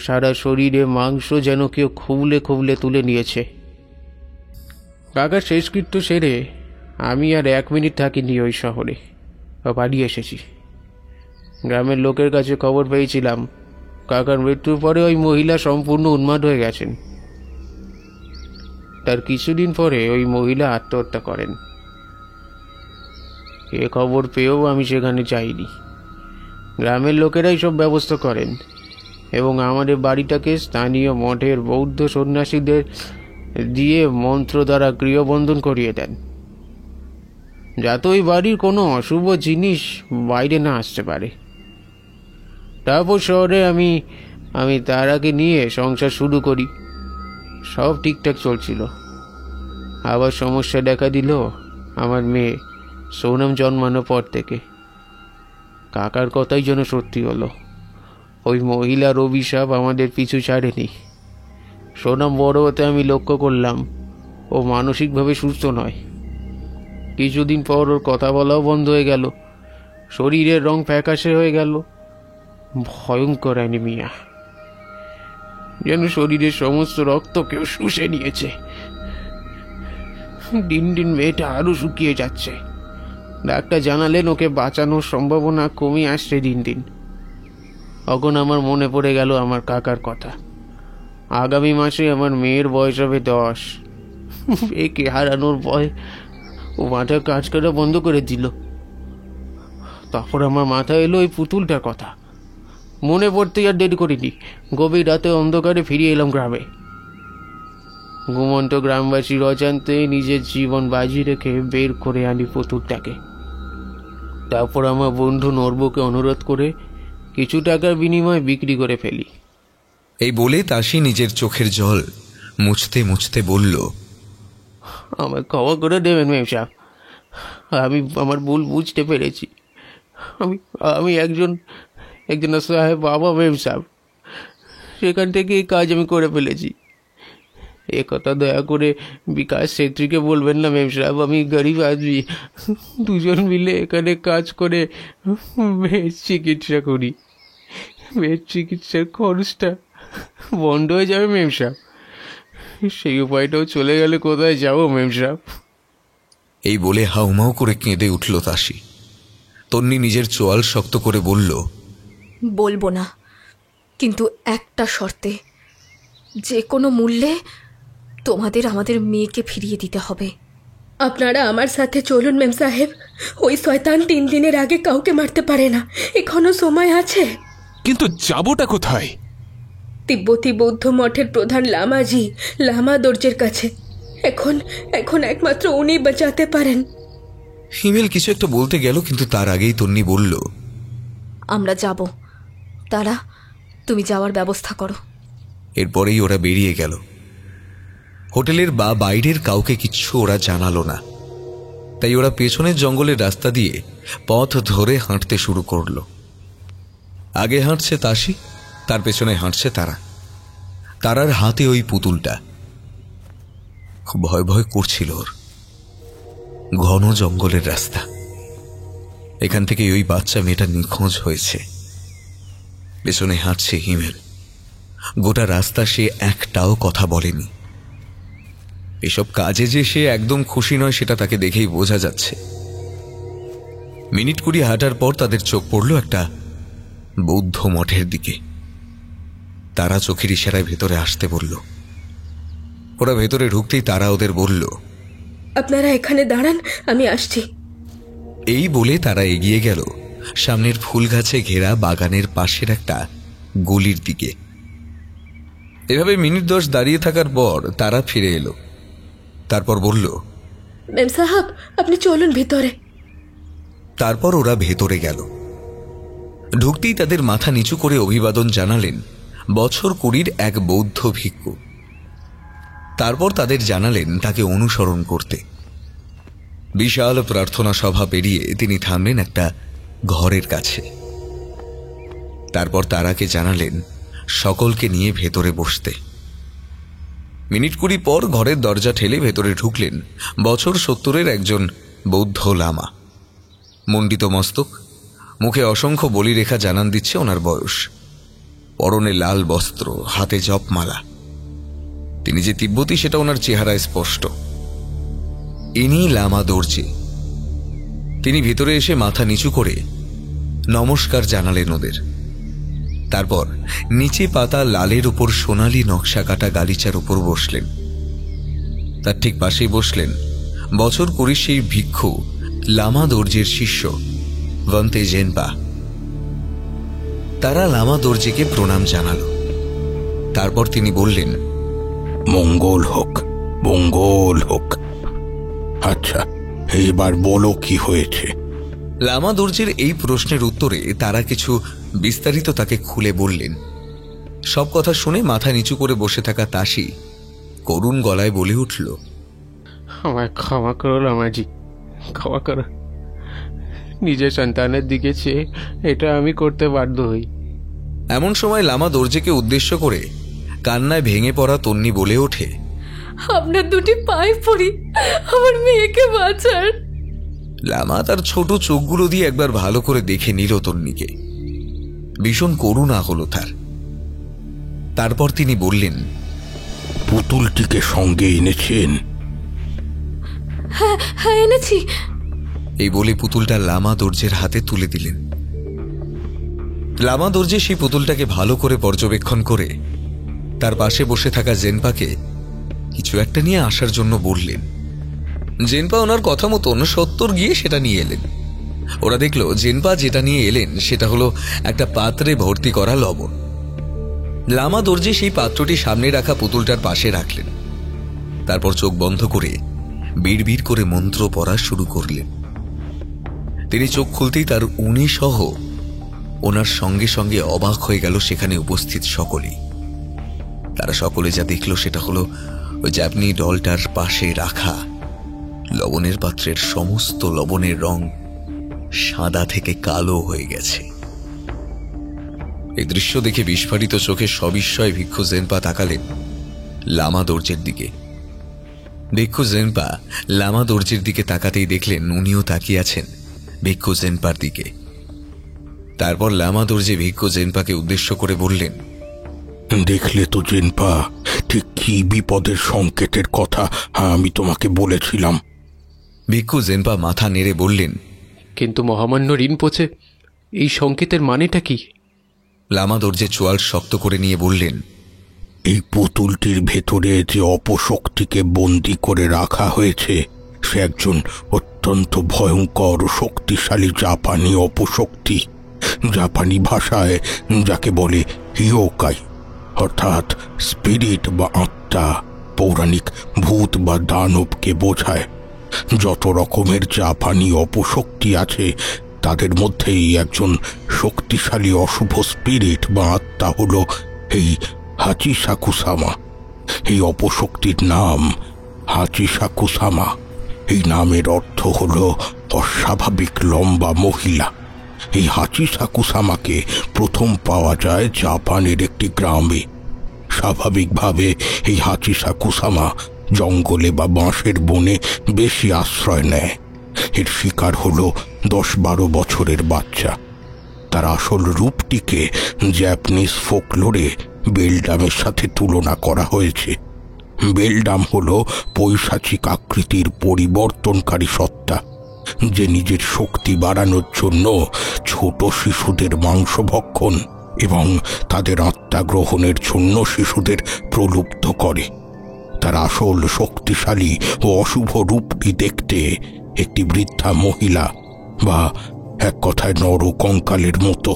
S8: সারা শরীরে মাংস যেন কেউ খুবলে খুবলে তুলে নিয়েছে। কাকার শেষকৃত্য সেরে আমি আর 1 মিনিট থাকিনি ওই শহরে, পালিয়ে এসেছি। গ্রামের লোকের কাছে খবর পেয়েছিলাম কাকার মৃত্যুর পরে ওই মহিলা সম্পূর্ণ উন্মাদ হয়ে গেছেন। তার কিছুদিন পরে ওই মহিলা আত্মহত্যা করেন। এ খবর পেয়েও আমি সেখানে যাইনি। গ্রামের লোকেরাই সব ব্যবস্থা করেন এবং আমাদের বাড়িটাকে স্থানীয় মঠের বৌদ্ধ সন্ন্যাসীদের দিয়ে মন্ত্র দ্বারা গৃহবন্ধন করিয়ে দেন, যাতে ওই বাড়ির কোনো অশুভ জিনিস বাইরে না আসতে পারে। তারপর শহরে আমি তারাকে নিয়ে সংসার শুরু করি। সব ঠিকঠাক চলছিল। আবার সমস্যা দেখা দিল আমার মেয়ে সোনাম জন্মানোর পর থেকে। কাকার কথাই যেন সত্যি হলো। ওই মহিলার অভিশাপ আমাদের পিছু ছাড়েনি। সোনাম বড় হতে আমি লক্ষ্য করলাম ও মানসিকভাবে সুস্থ নয়। কিছুদিন পর ওর কথা বলাও বন্ধ হয়ে গেল। শরীরের রং ফ্যাকাশে হয়ে গেল। ভয়ঙ্কর অ্যানিমিয়া, যেন শরীরের সমস্ত রক্ত কেউ শুষে নিয়েছে। দিন দিন মেয়েটা আরো শুকিয়ে যাচ্ছে। ডাক্তার জানালেন ওকে বাঁচানোর সম্ভাবনা কমে আসছে দিন দিন। তখন আমার মনে পড়ে গেল আমার কাকার কথা। আগামী মাসে আমার মেয়ের বয়স হবে 10। একে হারানোর ভয় ও মাথায় কাজ করা বন্ধ করে দিল। তারপর আমার মাথায় এলো ওই পুতুলটার কথা। মনে পড়তে আর দেরি করিনি। গভীর রাতে অন্ধকারে ফিরে এলাম গ্রামে। ঘুমন্ত গ্রামবাসীর অজান্তে নিজের জীবন বাজি রেখে বের করে আনি পুতুলটাকে। তারপর আমার বন্ধু নর্বকে অনুরোধ করে কিছু টাকার বিনিময়ে বিক্রি করে ফেলি।
S2: এই বলে তাসি নিজের চোখের জল মুছতে মুছতে বলল,
S8: আমায় ক্ষমা করে দেবেন মেম সাহেব। আমি আমার ভুল বুঝতে পেরেছি। আমি একজন সাহেব বাবা মেম সাহেব। সেখান থেকে এই কাজ আমি করে ফেলেছি। এ কথা দয়া করে বিকাশ ছেত্রীকে বলবেন না মেম সাহেব। আমি গরিব আদমি। দুজন মিলে এখানে কাজ করে মেয়ের চিকিৎসা করি। মেয়ের চিকিৎসার খরচটা বন্ধ হয়ে যাবে মেম সাহেব। সেই উপায়টাও চলে গেলে কোথায় যাবো মেম সাহেব?
S2: এই বলে হাউমাউ করে কেঁদে উঠল তাসি। তন্নি নিজের চোয়াল শক্ত করে বলল,
S3: বলবো না, কিন্তু একটা শর্তে, যে কোনো মূল্যে তোমাদের আমাদের মেয়েকে ফিরিয়ে দিতে হবে।
S4: আপনারা আমার সাথে চলুন মেম সাহেব। ওই শয়তান 3 দিনের আগে কাউকে মারতে পারে না। এখনো সময় আছে।
S6: কিন্তু যাবোটা কোথায়?
S4: তিব্বতী বৌদ্ধ মঠের প্রধান লামাজি লামা দর্জের কাছে। এখন একমাত্র উনি বাঁচাতে পারেন।
S2: হিমেল কিছু একটা বলতে গেল, কিন্তু তার আগেই তন্নি বলল,
S3: আমরা যাব। তারা, তুমি যাওয়ার ব্যবস্থা করো।
S2: এরপরেই ওরা বেরিয়ে গেল। হোটেলের বা বাইরের কাউকে কিচ্ছু ওরা জানালো না। তাই ওরা পেছনের জঙ্গলের রাস্তা দিয়ে পথ ধরে হাঁটতে শুরু করলো। আগে হাঁটছে তাসি, তার পেছনে হাঁটছে তারা। তারার হাতে ওই পুতুলটা। খুব ভয় ভয় করছিল ওর। ঘন জঙ্গলের রাস্তা। এখান থেকে ওই বাচ্চা মেয়েটা নিখোঁজ হয়েছে। পেছনে হাঁটছে হিমেল। গোটা রাস্তা সে একটাও কথা বলেনি। এসব কাজে যে সে একদম খুশি নয় সেটা তাকে দেখেই বোঝা যাচ্ছে। মিনিট 20 হাঁটার পর তাদের চোখ পড়ল একটা বৌদ্ধ মঠের দিকে। তারা চোখের ইশারায় ভেতরে আসতে বলল। ওরা ভেতরে ঢুকতেই তারা ওদের বলল,
S4: আপনারা এখানে দাঁড়ান, আমি আসছি।
S2: এই বলে তারা এগিয়ে গেল সামনের ফুল গাছে ঘেরা বাগানের পাশের একটা গলির দিকে। এভাবে মিনিট 10 দাঁড়িয়ে থাকার পর তারা ফিরে এলো। তারপর বলল,
S4: মেম সাহেব আপনি চলুন ভিতরে।
S2: তারপর ওরা ভেতরে গেল। ঢুকতেই তাদের মাথা নিচু করে অভিবাদন জানালেন বছর 20 এক বৌদ্ধ ভিক্ষু। তারপর তাদের জানালেন তাকে অনুসরণ করতে। বিশাল প্রার্থনা সভা পেরিয়ে তিনি থামলেন একটা ঘরের কাছে। তারপর তারাকে জানালেন সকলকে নিয়ে ভেতরে বসতে। মিনিট 20 পর ঘরের দরজা ঠেলে ভেতরে ঢুকলেন বছর 70-এর একজন বৌদ্ধ লামা। মণ্ডিত মস্তক, মুখে অসংখ্য বলিরেখা জানান দিচ্ছে ওনার বয়স। পরনে লাল বস্ত্র, হাতে জপমালা। তিনি যে তিব্বতী সেটা ওনার চেহারায় স্পষ্ট। ইনি লামা দর্জি। তিনি ভিতরে এসে মাথা নিচু করে নমস্কার জানালেন ওদের। তারপর নিচে পাতা লালের উপর সোনালি নকশা কাটা গালিচার উপর বসলেন। তার ঠিক পাশেই বসলেন বছর কুড়ি সেই ভিক্ষু লামা দর্জির শিষ্য ভন্তে জেনপা। তারা লামা দর্জিকে প্রণাম জানাল। তারপর তিনি বললেন,
S10: মঙ্গল হোক, মঙ্গল হোক। আচ্ছা, এবার বলো কি হয়েছে।
S2: লামা দর্জির এই প্রশ্নের উত্তরে তারা কিছু বিস্তারিত তাকে খুলে বললেন। সব কথা শুনে মাথা নিচু করে বসে থাকা তাসি করুণ গলায় বলে উঠল,
S8: আমায় ক্ষমা করো লামাজি, ক্ষমা করো। নিজের সন্তানের দিকে চেয়ে এটা আমি করতে বাধ্য হই।
S2: এমন সময় লামা দর্জিকে উদ্দেশ্য করে কান্নায় ভেঙে পড়া তন্নি বলে ওঠে,
S3: আপনার দুটি পায়ে পড়ি, আমার মেয়েকে বাঁচান।
S2: লামা তার ছোট চোখগুলো দিয়ে একবার ভালো করে দেখে নিল তন্নিকে। ভীষণ করুণা হলো তার। তারপর তিনি বললেন,
S10: পুতুলটিকে সঙ্গে এনেছেন?
S3: হ্যাঁ এনেছি।
S2: এই বলে পুতুলটা লামা দর্জির হাতে তুলে দিলেন। লামা দর্জি সেই পুতুলটাকে ভালো করে পর্যবেক্ষণ করে তার পাশে বসে থাকা জেনপাকে কিছু একটা নিয়ে আসার জন্য বললেন। জেনপা ওনার কথা মতন সত্তর গিয়ে সেটা নিয়ে এলেন। ওরা দেখল জেনপা যেটা নিয়ে এলেন সেটা হলো একটা পাত্রে ভর্তি করা লবণ। লামা দর্জি সেই পাত্রটি সামনে রাখা পুতুলটার পাশে রাখলেন। তারপর চোখ বন্ধ করে বিড়বিড় করে মন্ত্র পড়া শুরু করলেন। তিনি চোখ খুলতেই তার উনি সহ ওনার সঙ্গে সঙ্গে অবাক হয়ে গেল সেখানে উপস্থিত সকলেই। তারা সকলে যা দেখল সেটা হলো ওই জাপানি ডলটার পাশে রাখা লবণের পাত্রের সমস্ত লবণের রং সাদা থেকে কালো হয়ে গেছে। এই দৃশ্য দেখে বিস্ফারিত চোখে সবিস্ময়ে ভিক্ষু জেনপা তাকালেন লামা দর্জির দিকে। ভিক্ষু জেনপা লামা দর্জির দিকে তাকাতেই দেখলেন উনিও তাকিয়ে আছেন ভিক্ষু জেনপার দিকে। তারপর লামা দর্জি ভিক্ষু জেনপাকে উদ্দেশ্য করে বললেন,
S10: দেখলে তো জেনপা, ঠিক কি বিপদের সংকেতের কথা আমি তোমাকে বলেছিলাম।
S2: ভিক্ষু জেনপা মাথা নেড়ে বললেন,
S8: কিন্তু মহামান্য রিনপোচে, এই সংকেতের মানেটা কি?
S2: লামা দর্জি চোয়াল শক্ত করে নিয়ে বললেন,
S10: এই পুতুলটির ভেতরে যে অপশক্তিকে বন্দি করে রাখা হয়েছে সে একজন অত্যন্ত ভয়ঙ্কর শক্তিশালী জাপানি অপশক্তি। জাপানি ভাষায় যাকে বলে হিয়োকাই, অর্থাৎ স্পিরিট বা আত্মা, পৌরাণিক ভূত বা দানবকে বোঝায়। যত রকমের জাপানি অপশক্তি আছে তাদের মধ্যেই একজন শক্তিশালী অশুভ স্পিরিট বা আত্মা হলো এই হাচিসাকুসামা। এই অপশক্তির নাম হাচিসাকুসামা। এই নামের অর্থ হলো অস্বাভাবিক লম্বা মহিলা। এই হাচিসাকুসামাকে প্রথম পাওয়া যায় জাপানের একটি গ্রামে। স্বাভাবিকভাবে এই হাচিসাকুসামা জঙ্গলে বা বাঁশের বনে বেশি আশ্রয় নেয়। এর শিকার হলো 10-12 বছরের বাচ্চা। তার আসল রূপটিকে জাপানিজ ফোকলোরে বেলডামের সাথে তুলনা করা হয়েছে। বেলডাম হলো পৈশাচিক আকৃতির পরিবর্তনকারী সত্তা, যে নিজের শক্তি বাড়ানোর জন্য ছোট শিশুদের মাংস ভক্ষণ এবং তাদের আত্মা গ্রহণের জন্য শিশুদের প্রলুব্ধ করে। তার আসল শক্তিশালী ও অশুভ রূপটি দেখতে একটি বৃদ্ধা মহিলা বা এক কথায় নর কঙ্কালের মতো।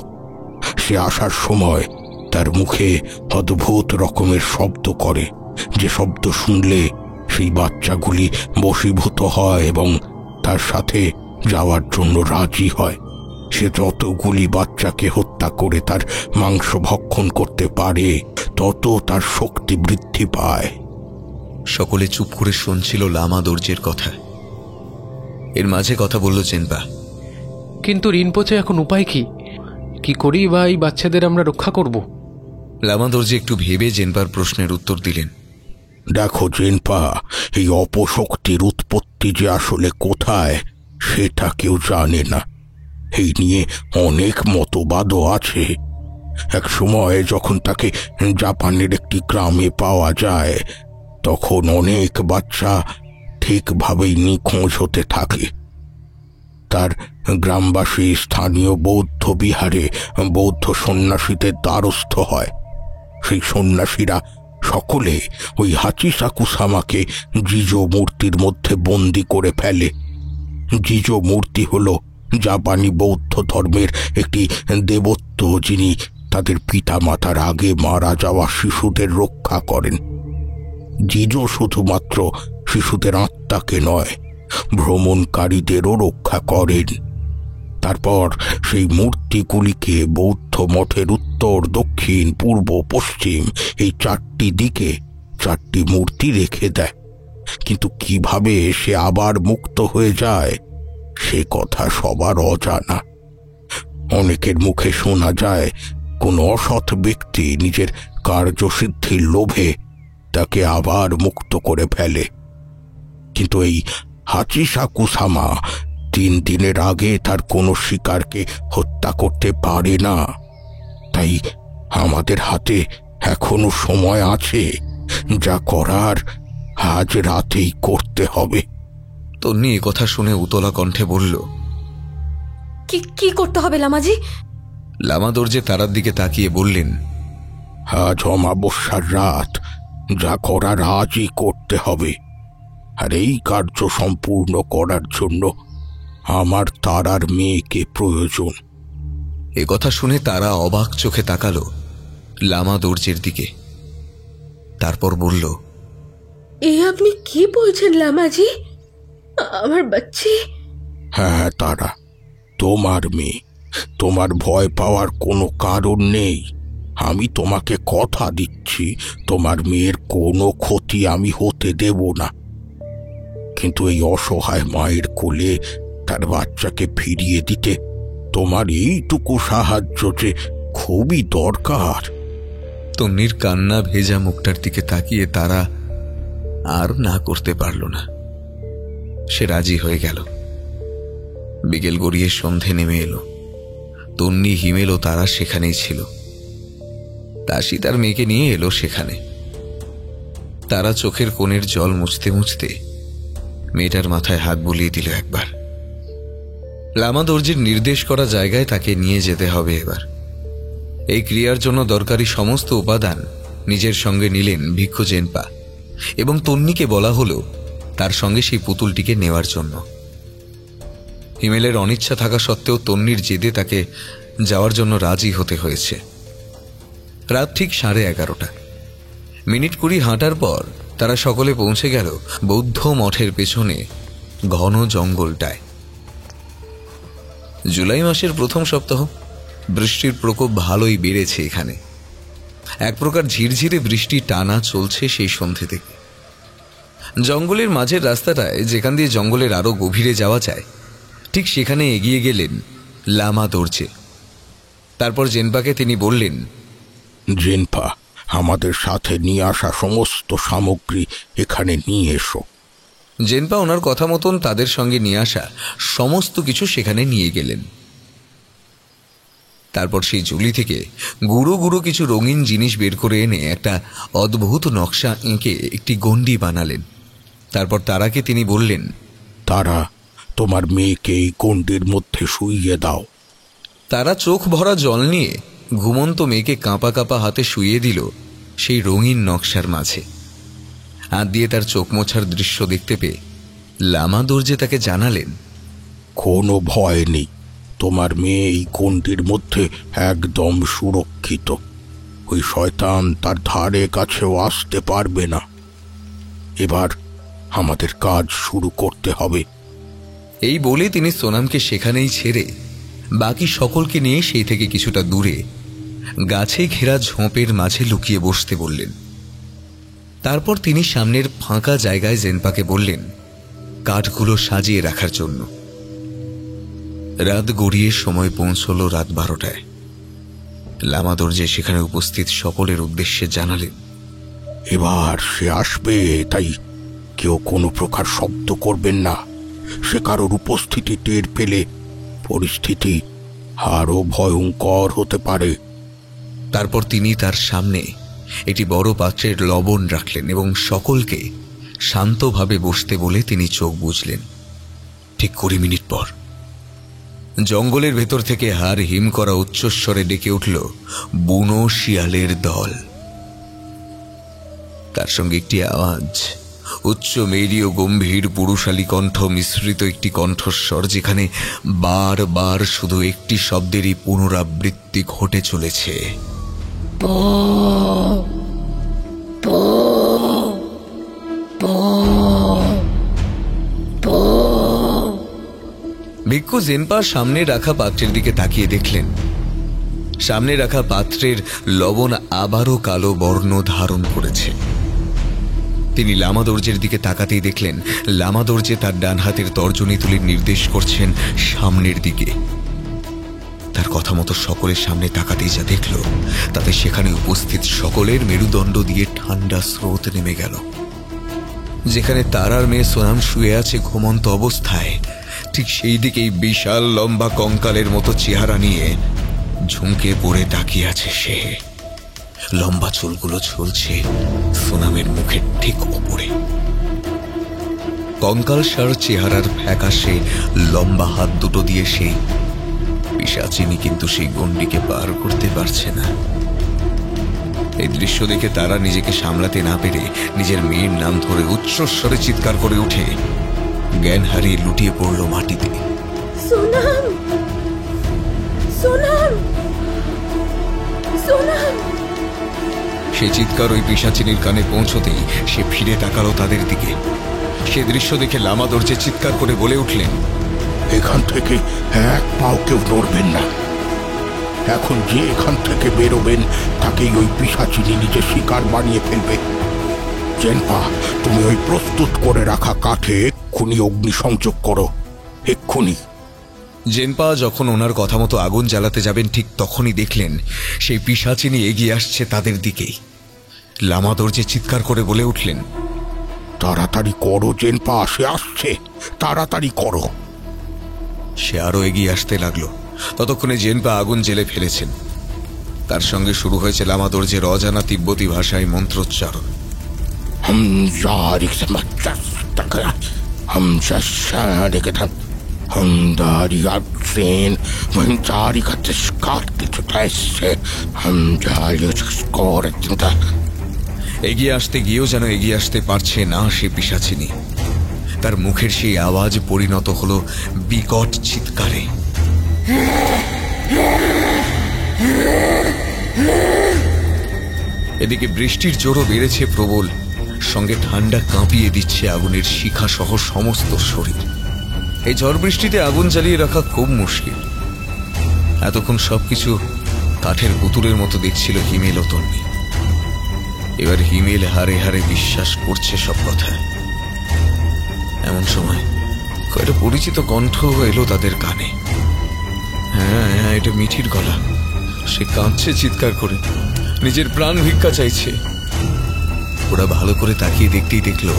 S10: সে আসার সময় তার মুখে অদ্ভুত রকমের শব্দ করে, যে শব্দ শুনলে সেই বাচ্চাগুলি বশীভূত হয় এবং তার সাথে যাওয়ার জন্য রাজি হয়। সে যতগুলি বাচ্চাকে হত্যা করে তার মাংস ভক্ষণ করতে পারে তত তার শক্তি বৃদ্ধি পায়।
S2: সকলে চুপ করে শুনছিল লামা দর্জির কথা। এর মাঝে কথা বলল জেনপা,
S8: কিন্তু রিনপোচে এখন উপায় কি? কি করি বা এই বাচ্চাদের আমরা রক্ষা করব?
S2: লামা দর্জি একটু ভেবে জেনপার প্রশ্নের উত্তর দিলেন,
S10: দেখো জেনপা, এই অপশক্তির উৎপত্তি যে আসলে কোথায় সেটা কেউ জানে না। এই নিয়ে অনেক মতবাদও আছে। এক সময় যখন তাকে জাপানের একটি গ্রামে পাওয়া যায় তখন অনেক বাচ্চা ঠিকভাবেই নিখোঁজ হতে থাকে। তার গ্রামবাসী স্থানীয় বৌদ্ধ বিহারে বৌদ্ধ সন্ন্যাসীদের দ্বারস্থ হয়। সেই সন্ন্যাসীরা সকলে ওই হাচিসাকুসামাকে জিজো মূর্তির মধ্যে বন্দি করে ফেলে। জিজো মূর্তি হল জাপানি বৌদ্ধ ধর্মের একটি দেবত্ব, যিনি তাদের পিতামাতার আগে মারা যাওয়া শিশুদের রক্ষা করেন। জিজো শুধুমাত্র শিশুদের আত্মাকে নয়, ভ্রমণকারীদেরও রক্ষা করেন। তারপর সেই মূর্তিগুলিকে বৌদ্ধ মঠের উত্তর, দক্ষিণ, পূর্ব, পশ্চিম এই 4টি দিকে 4টি মূর্তি রেখে দেয়। কিন্তু কিভাবে সে আবার মুক্ত হয়ে যায় সে কথা সবার অজানা। অনেকের মুখে শোনা যায় কোন অসৎ ব্যক্তি নিজের কার্যসিদ্ধির লোভে তাকে আবার মুক্ত করে ফেলে। কিন্তু এই হাচিসাকুসামা 3 দিনের আগে তার কোনো শিকারকে হত্যা করতে পারে না। তাই আমাদের হাতে এখনো সময় আছে, যা করার আজ রাতেই করতে হবে।
S2: তন্নি এ কথা শুনে উতলা কণ্ঠে বলল,
S3: কি করতে হবে লামাজি?
S2: লামা দর্জে তারার দিকে তাকিয়ে বললেন,
S10: আজ অমাবস্যার রাত, যা করার আজই করতে হবে। আর এই কার্য সম্পূর্ণ করার জন্য আমার তারার মেয়েকে প্রয়োজন।
S2: এ কথা শুনে তারা অবাক চোখে তাকালো লামা দর্জের দিকে। তারপর বলল,
S4: এ আপনি কি বলছেন লামাজি? আমার বাচ্চি?
S10: হ্যাঁ তারা, তোমার মেয়ে। তোমার ভয় পাওয়ার কোনো কারণ নেই। আমি তোমাকে কথা দিচ্ছি, তোমার মেয়ের কোনো ক্ষতি আমি হতে দেব না। কিন্তু এই অসহায় মায়ের কোলে তার বাচ্চাকে ফিরিয়ে দিতে তোমার এইটুকু সাহায্য যে খুবই দরকার।
S2: তন্নির কান্না ভেজা মুখটার দিকে তাকিয়ে তারা আর না করতে পারল না। সে রাজি হয়ে গেল। বিকেল গড়িয়ে সন্ধে নেমে এলো। তন্নি, হিমেল ও তারা সেখানেই ছিল। তাসি তার মেয়েকে নিয়ে এলো সেখানে। তারা চোখের কোণের জল মুছতে মুছতে মেয়েটার মাথায় হাত বুলিয়ে দিল একবার। লামা দর্জির নির্দেশ করা জায়গায় তাকে নিয়ে যেতে হবে এবার। এই ক্রিয়ার জন্য দরকারি সমস্ত উপাদান নিজের সঙ্গে নিলেন ভিক্ষু জেনপা, এবং তন্নিকে বলা হলো তার সঙ্গে সেই পুতুলটিকে নেওয়ার জন্য। হিমেলের অনিচ্ছা থাকা সত্ত্বেও তন্নির জেদে তাকে যাওয়ার জন্য রাজি হতে হয়েছে। রাত ঠিক 11:30। মিনিট 20 হাঁটার পর তারা সকলে পৌঁছে গেল বৌদ্ধ মঠের পেছনে ঘন জঙ্গলটায়। জুলাই মাসের প্রথম সপ্তাহ। বৃষ্টির প্রকোপ ভালোই বেড়েছে এখানে। এক প্রকার ঝিরঝিরে বৃষ্টি টানা চলছে সেই সন্ধে থেকে। জঙ্গলের মাঝের রাস্তাটায়, যেখান দিয়ে জঙ্গলের আরো গভীরে যাওয়া যায়, ঠিক সেখানে এগিয়ে গেলেন লামা দর্জে। তারপর জেনপাকে তিনি বললেন,
S10: জেনপা, আমাদের সাথে নিয়ে আসা সমস্ত সামগ্রী এখানে নিয়ে এসো।
S2: জেনপা ওনার কথা মতন তাদের সঙ্গে নিয়ে আসা সমস্ত কিছু সেখানে নিয়ে গেলেন। তারপর সেই ঝুলি থেকে গুঁড়ো গুঁড়ো কিছু রঙিন জিনিস বের করে এনে একটা অদ্ভুত নকশা এঁকে একটি গণ্ডি বানালেন। তারপর তারাকে তিনি বললেন,
S10: তারা, তোমার মেয়েকে এই গণ্ডির মধ্যে শুইয়ে দাও।
S2: তারা চোখ ভরা জল নিয়ে ঘুমন্ত মেয়েকে কাঁপা কাঁপা হাতে শুইয়ে দিল সেই রঙিন নকশার মাঝে। হাত দিয়ে তার চোখ মোছার দৃশ্য দেখতে পেয়ে লামা দর্জে তাকে জানালেন,
S10: কোনো ভয় নেই, তোমার মেয়ে এই গণ্ডির মধ্যে একদম সুরক্ষিত। ওই শয়তান তার ধারে কাছেও আসতে পারবে না। এবার আমাদের কাজ শুরু করতে হবে।
S2: এই বলে তিনি সোনামকে সেখানেই ছেড়ে বাকি সকলকে নিয়ে সেই থেকে কিছুটা দূরে গাছে ঘেরা ঝোপের মাঝে লুকিয়ে বসতে বললেন। তারপর তিনি সামনের ফাঁকা জায়গায় জেনপাকে বললেন কাঠগুলো সাজিয়ে রাখার জন্য। রাত গড়িয়ে সময় পৌঁছল রাত 12টায়। লামা দর্জে সেখানে উপস্থিত সকলের উদ্দেশ্যে জানালেন,
S10: এবার সে আসবে, তাই কেউ কোনো প্রকার শব্দ করবেন না। সে কারোর উপস্থিতি টের পেলে পরিস্থিতি আরো ভয়ঙ্কর হতে পারে।
S2: তারপর তিনি তার সামনে একটি বড় পাত্রের লবণ রাখলেন এবং সকলকে শান্তভাবে বসতে বলে তিনি চোখ বুজলেন। ঠিক 20 মিনিট পর জঙ্গলের ভেতর থেকে হাড় হিম করা উচ্চস্বরে ডেকে উঠল বুনো শিয়ালের দল। তার সঙ্গে একটি আওয়াজ, উচ্চ মেরি ও গম্ভীর পুরুষালী কণ্ঠ মিশ্রিত একটি কণ্ঠস্বর, যেখানে বারবার শুধু একটি শব্দেরই পুনরাবৃত্তি ঘটে চলেছে। ভিক্ষু জেনপা সামনে রাখা পাত্রের দিকে তাকিয়ে দেখলেন সামনে রাখা পাত্রের লবণ আবারও কালো বর্ণ ধারণ করেছে। তিনি লামা দর্জের দিকে তাকাতেই দেখলেন লামা দর্জে তার ডান হাতের তর্জনী তুলে নির্দেশ করছেন সামনের দিকে। তার কথা মতো সকলের সামনে তাকাতেই যা দেখল তাতে সেখানে উপস্থিত সকলের মেরুদণ্ড দিয়ে ঠান্ডা স্রোত নেমে গেল। যেখানে তারার মেয়ে সোনাম শুয়ে আছে ঘুমন্ত অবস্থায়, ঠিক সেই দিকেই বিশাল লম্বা কঙ্কালের মতো চেহারা নিয়ে ঝুঁকে পড়ে তাকিয়ে আছে সে। লম্বা চুলগুলো ঝুলছে সোনামের মুখের ঠিক ওপরে। কঙ্কালসার চেহারার ফ্যাকাশে লম্বা হাত দুটো দিয়ে সেই পিশাচিনী কিন্তু সেই গণ্ডিকে পার করতে পারছে না। এই দৃশ্য দেখে তারা নিজেকে সামলাতে না পেরে নিজের মেয়ের নাম ধরে উচ্চস্বরে চিৎকার করে উঠে জ্ঞান হারিয়ে লুটিয়ে পড়ল মাটিতে।
S4: সোনাম, সোনাম, সোনাম।
S2: সে চিৎকার ওই পিশাচিনীর কানে পৌঁছতেই সে ফিরে তাকালো তাদের দিকে। সে দৃশ্য দেখে লামা দর্জে চিৎকার করে বলে উঠলেন,
S10: এখান থেকে এক পাও কেউ নড়বেন না। এখন যে এখান থেকে বেরোবেন তাকেই ওই পিশাচিনী নিজের শিকার বানিয়ে ফেলবে। জেনপা, তুমি ওই প্রস্তুত করে রাখা কাঠে এক্ষুনি অগ্নিসংযোগ করো, এক্ষুনি।
S2: জেনপা যখন ওনার কথা মতো আগুন জ্বালাতে যাবেন ঠিক তখনই দেখলেন সেই পিশাচিনী এগিয়ে আসছে তাদের দিকেই। লামা দর্জে চিৎকার করে বলে উঠলেন,
S10: তাড়াতাড়ি করো জেনপা, সে আসছে, তাড়াতাড়ি করো।
S2: সে আরো এগিয়ে আসতে লাগলো। ততক্ষণে জেনপা আগুন জেলে ফেলেছেন। তার সঙ্গে শুরু হয়েছে লামা দর্জের অজানা তিব্বতী ভাষায় মন্ত্রোচ্চারণ। এগিয়ে আসতে গিয়েও যেন এগিয়ে আসতে পারছে না সে পিশাচিনী। তার মুখের সেই আওয়াজ পরিণত হলো বিকট চিৎকারে। এদিকে বৃষ্টির জোরও বেড়েছে প্রবল, সঙ্গে ঠান্ডা কাঁপিয়ে দিচ্ছে আগুনের শিখা সহ সমস্ত শরীর। এই ঝড় বৃষ্টিতে আগুন জ্বালিয়ে রাখা খুব মুশকিল। এতক্ষণ সবকিছু কাঠের পুতুলের মতো দেখছিল হিমেল ও তন্নি। এবার হিমেল হারে হারে বিশ্বাস করছে সব কথা। এমন সময় কয়েকটা পরিচিত কণ্ঠ এলো তাদের কানে। হ্যাঁ হ্যাঁ, এটা মিঠির গলা। সে কাঁদছে চিৎকার করে, নিজের প্রাণ ভিক্ষা চাইছে। ওরা ভালো করে তাকিয়ে দেখতেই দেখলো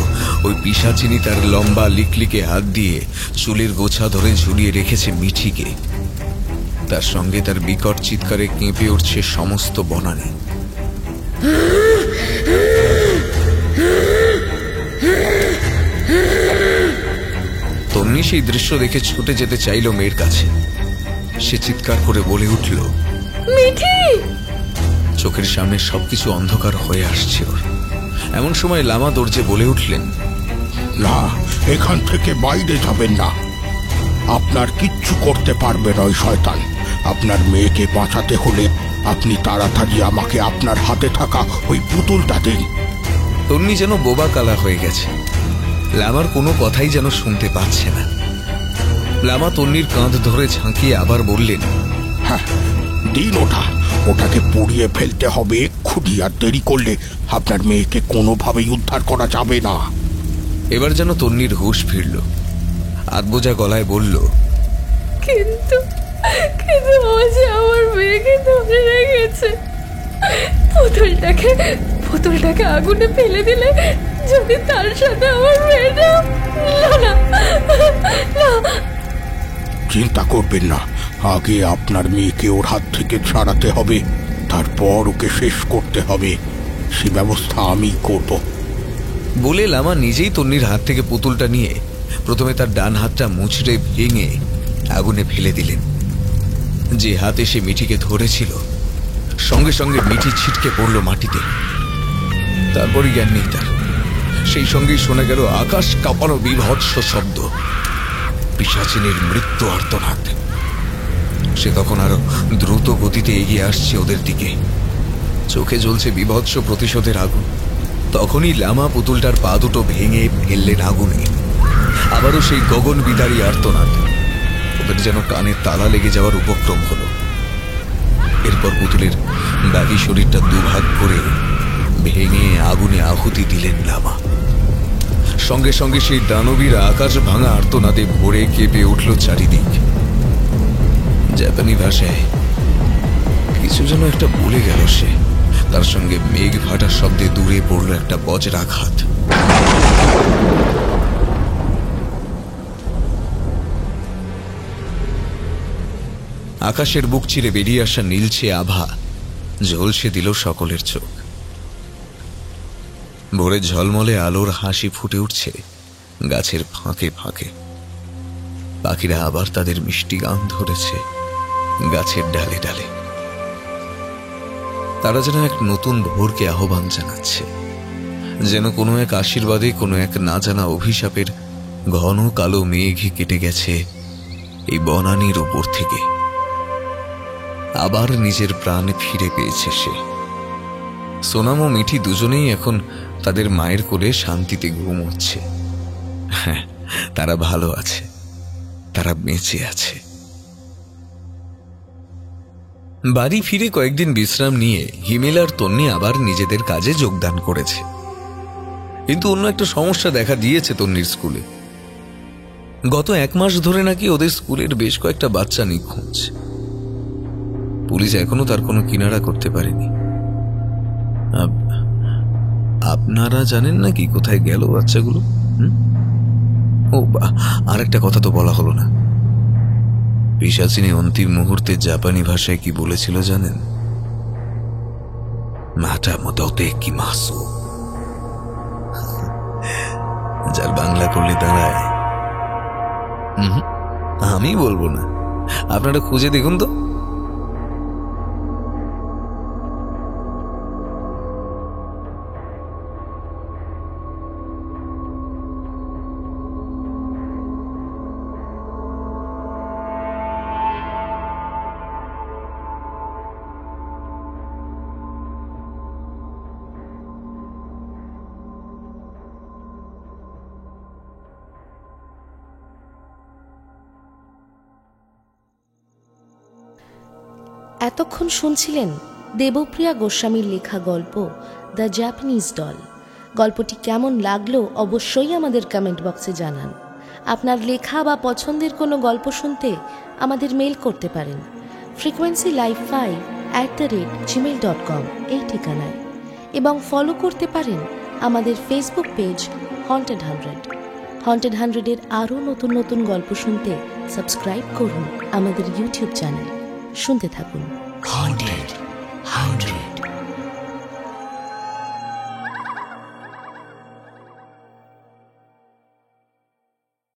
S2: ওই পিশাচিনী তার লম্বা লিকলিকে হাত দিয়ে চুলের গোছা ধরে ঝুলিয়ে রেখেছে মিঠিকে। তার সঙ্গে তার বিকট চিৎকারে কেঁপে উঠছে সমস্ত বনানী। তন্নি সেই দৃশ্য দেখে ছুটে যেতে চাইল মেয়ের কাছে। সে চিৎকার করে বলে উঠল,
S4: মিঠি!
S2: চোখের সামনে সবকিছু অন্ধকার হয়ে আসছে ওর। এমন সময় লামা দর্জে বলে উঠলেন,
S10: না, এখান থেকে বাইরে যাবেন না। আপনার কিচ্ছু করতে পারবে না ওই শয়তান। আপনার মেয়েকে বাঁচাতে হলে আপনি তাড়াতাড়ি আমাকে আপনার হাতে থাকা ওই পুতুলটা দিন।
S2: তন্নি যেন বোবা কালা হয়ে গেছে। লামার কোনো কথাই যেন শুনতে পাচ্ছে না। লামা তন্নির কাঁধ ধরে ঝাঁকিয়ে আবার বললেন,
S10: হ্যাঁ দিন, ওটাকে পুড়িয়ে ফেলতে হবে এক্ষুনি। আর দেরি করলে আপনার মেয়েকে কোনোভাবেই উদ্ধার করা যাবে না।
S2: এবার যেন তন্নির হুঁশ ফিরল। আধবোঝা গলায় বলল,
S4: কিন্তু আমার মেয়েকে ধরে রেখেছে। পুতুলটাকে আগুনে ফেলে দিলে যদি তার সাথে আমার মেয়েটা।
S10: চিন্তা করবেন না, আগে আপনার মেয়েকে ওর হাত থেকে ছাড়াতে হবে, তারপর ওকে শেষ করতে হবে। সে ব্যবস্থা আমি করব।
S2: বলে লামা নিজেই তন্নির হাত থেকে পুতুলটা নিয়ে প্রথমে তার ডান হাতটা মুচড়ে ভেঙে আগুনে ফেলে দিলেন। যে হাতে সে মিঠিকে ধরেছিল সঙ্গে সঙ্গে মিঠি ছিটকে পড়ল মাটিতে। তারপরই জ্ঞান নেই তার। সেই সঙ্গেই শোনা গেল আকাশ কাঁপানো বীভৎস শব্দ, পিশাচিনীর মৃত্যু আর্তনাদ। সে তখন আরো দ্রুত গতিতে এগিয়ে আসছে ওদের দিকে, চোখে জ্বলছে বীভৎস প্রতিশোধের আগুন। তখনই লামা পুতুলটার পা দুটো ভেঙে ফেললেন আগুনে। আবারও সেই গগন বিদারী আর্তনাদ। ওদের যেন কানে তালা লেগে যাওয়ার উপক্রম হলো। এরপর পুতুলের বাকি শরীরটা দুভাগ করে ভেঙে আগুনে আহুতি দিলেন লামা। সঙ্গে সঙ্গে সেই দানবীর আকাশ ভাঙা আর্তনাদে ভরে কেঁপে উঠল চারিদিক। জাপানি ভাষায় কিছু যেন একটা বলে গেল সে। তার সঙ্গে মেঘ ফাটার শব্দে দূরে পড়ল একটা বজ্রাঘাত। আকাশের বুক চিরে বেরিয়ে আসা নীলছে আভা ঝলসে দিল সকলের চোখ। ভোরে ঝলমলে আলোর হাসি ফুটে উঠছে গাছের ফাঁকে ফাঁকে। পাখিরা আবার তাদের মিষ্টি গান ধরেছে গাছের ডালে ডালে। তারা যেন এক নতুন ভোরকে আহ্বান জানাচ্ছে, যেন কোনো এক আশীর্বাদে কোনো এক না জানা অভিশাপের ঘন কালো মেঘ কেটে গেছে এই বনানীর উপর থেকে। আবার নিজের প্রাণ ফিরে পেয়েছে সে। সোনাম ও মিঠি দুজনেই এখন তাদের মায়ের কোলে শান্তিতে ঘুমোচ্ছে। হ্যাঁ, তারা ভালো আছে, তারা বেঁচে আছে। বাড়ি ফিরে কয়েকদিন বিশ্রাম নিয়ে হিমেল আর তন্নি আবার নিজেদের কাজে যোগদান করেছে। কিন্তু অন্য একটা সমস্যা দেখা দিয়েছে তন্নির স্কুলে। গত 1 মাস ধরে নাকি ওদের স্কুলের বেশ কয়েকটা বাচ্চা নিখোঁজ। পুলিশ এখনো তার কোনো কিনারা করতে পারেনি। আপনারা জানেন নাকি কোথায় গেল বাচ্চাগুলো? ও, আর একটা কথা তো বলা হলো না। পিশাচিনী অন্তিম মুহূর্তে জাপানি ভাষায় কি বলেছিল জানেন? মাটা মতোতে কি মাসু, যার বাংলা করলে দাঁড়ায়। আমি বলবো না, আপনারা খুঁজে দেখুন তো।
S1: এতক্ষণ শুনছিলেন দেবপ্রিয়া গোস্বামীর লেখা গল্প দ্য জাপানিজ ডল। গল্পটি কেমন লাগলো অবশ্যই আমাদের কমেন্ট বক্সে জানান। আপনার লেখা বা পছন্দের কোনো গল্প শুনতে আমাদের মেল করতে পারেন frequencylive5@gmail.com এই ঠিকানায়, এবং ফলো করতে পারেন আমাদের ফেসবুক পেজ হন্টেড 100 এর আরও নতুন নতুন গল্প শুনতে সাবস্ক্রাইব করুন আমাদের ইউটিউব চ্যানেল। শুনতে থাকুন।
S11: Haunted 100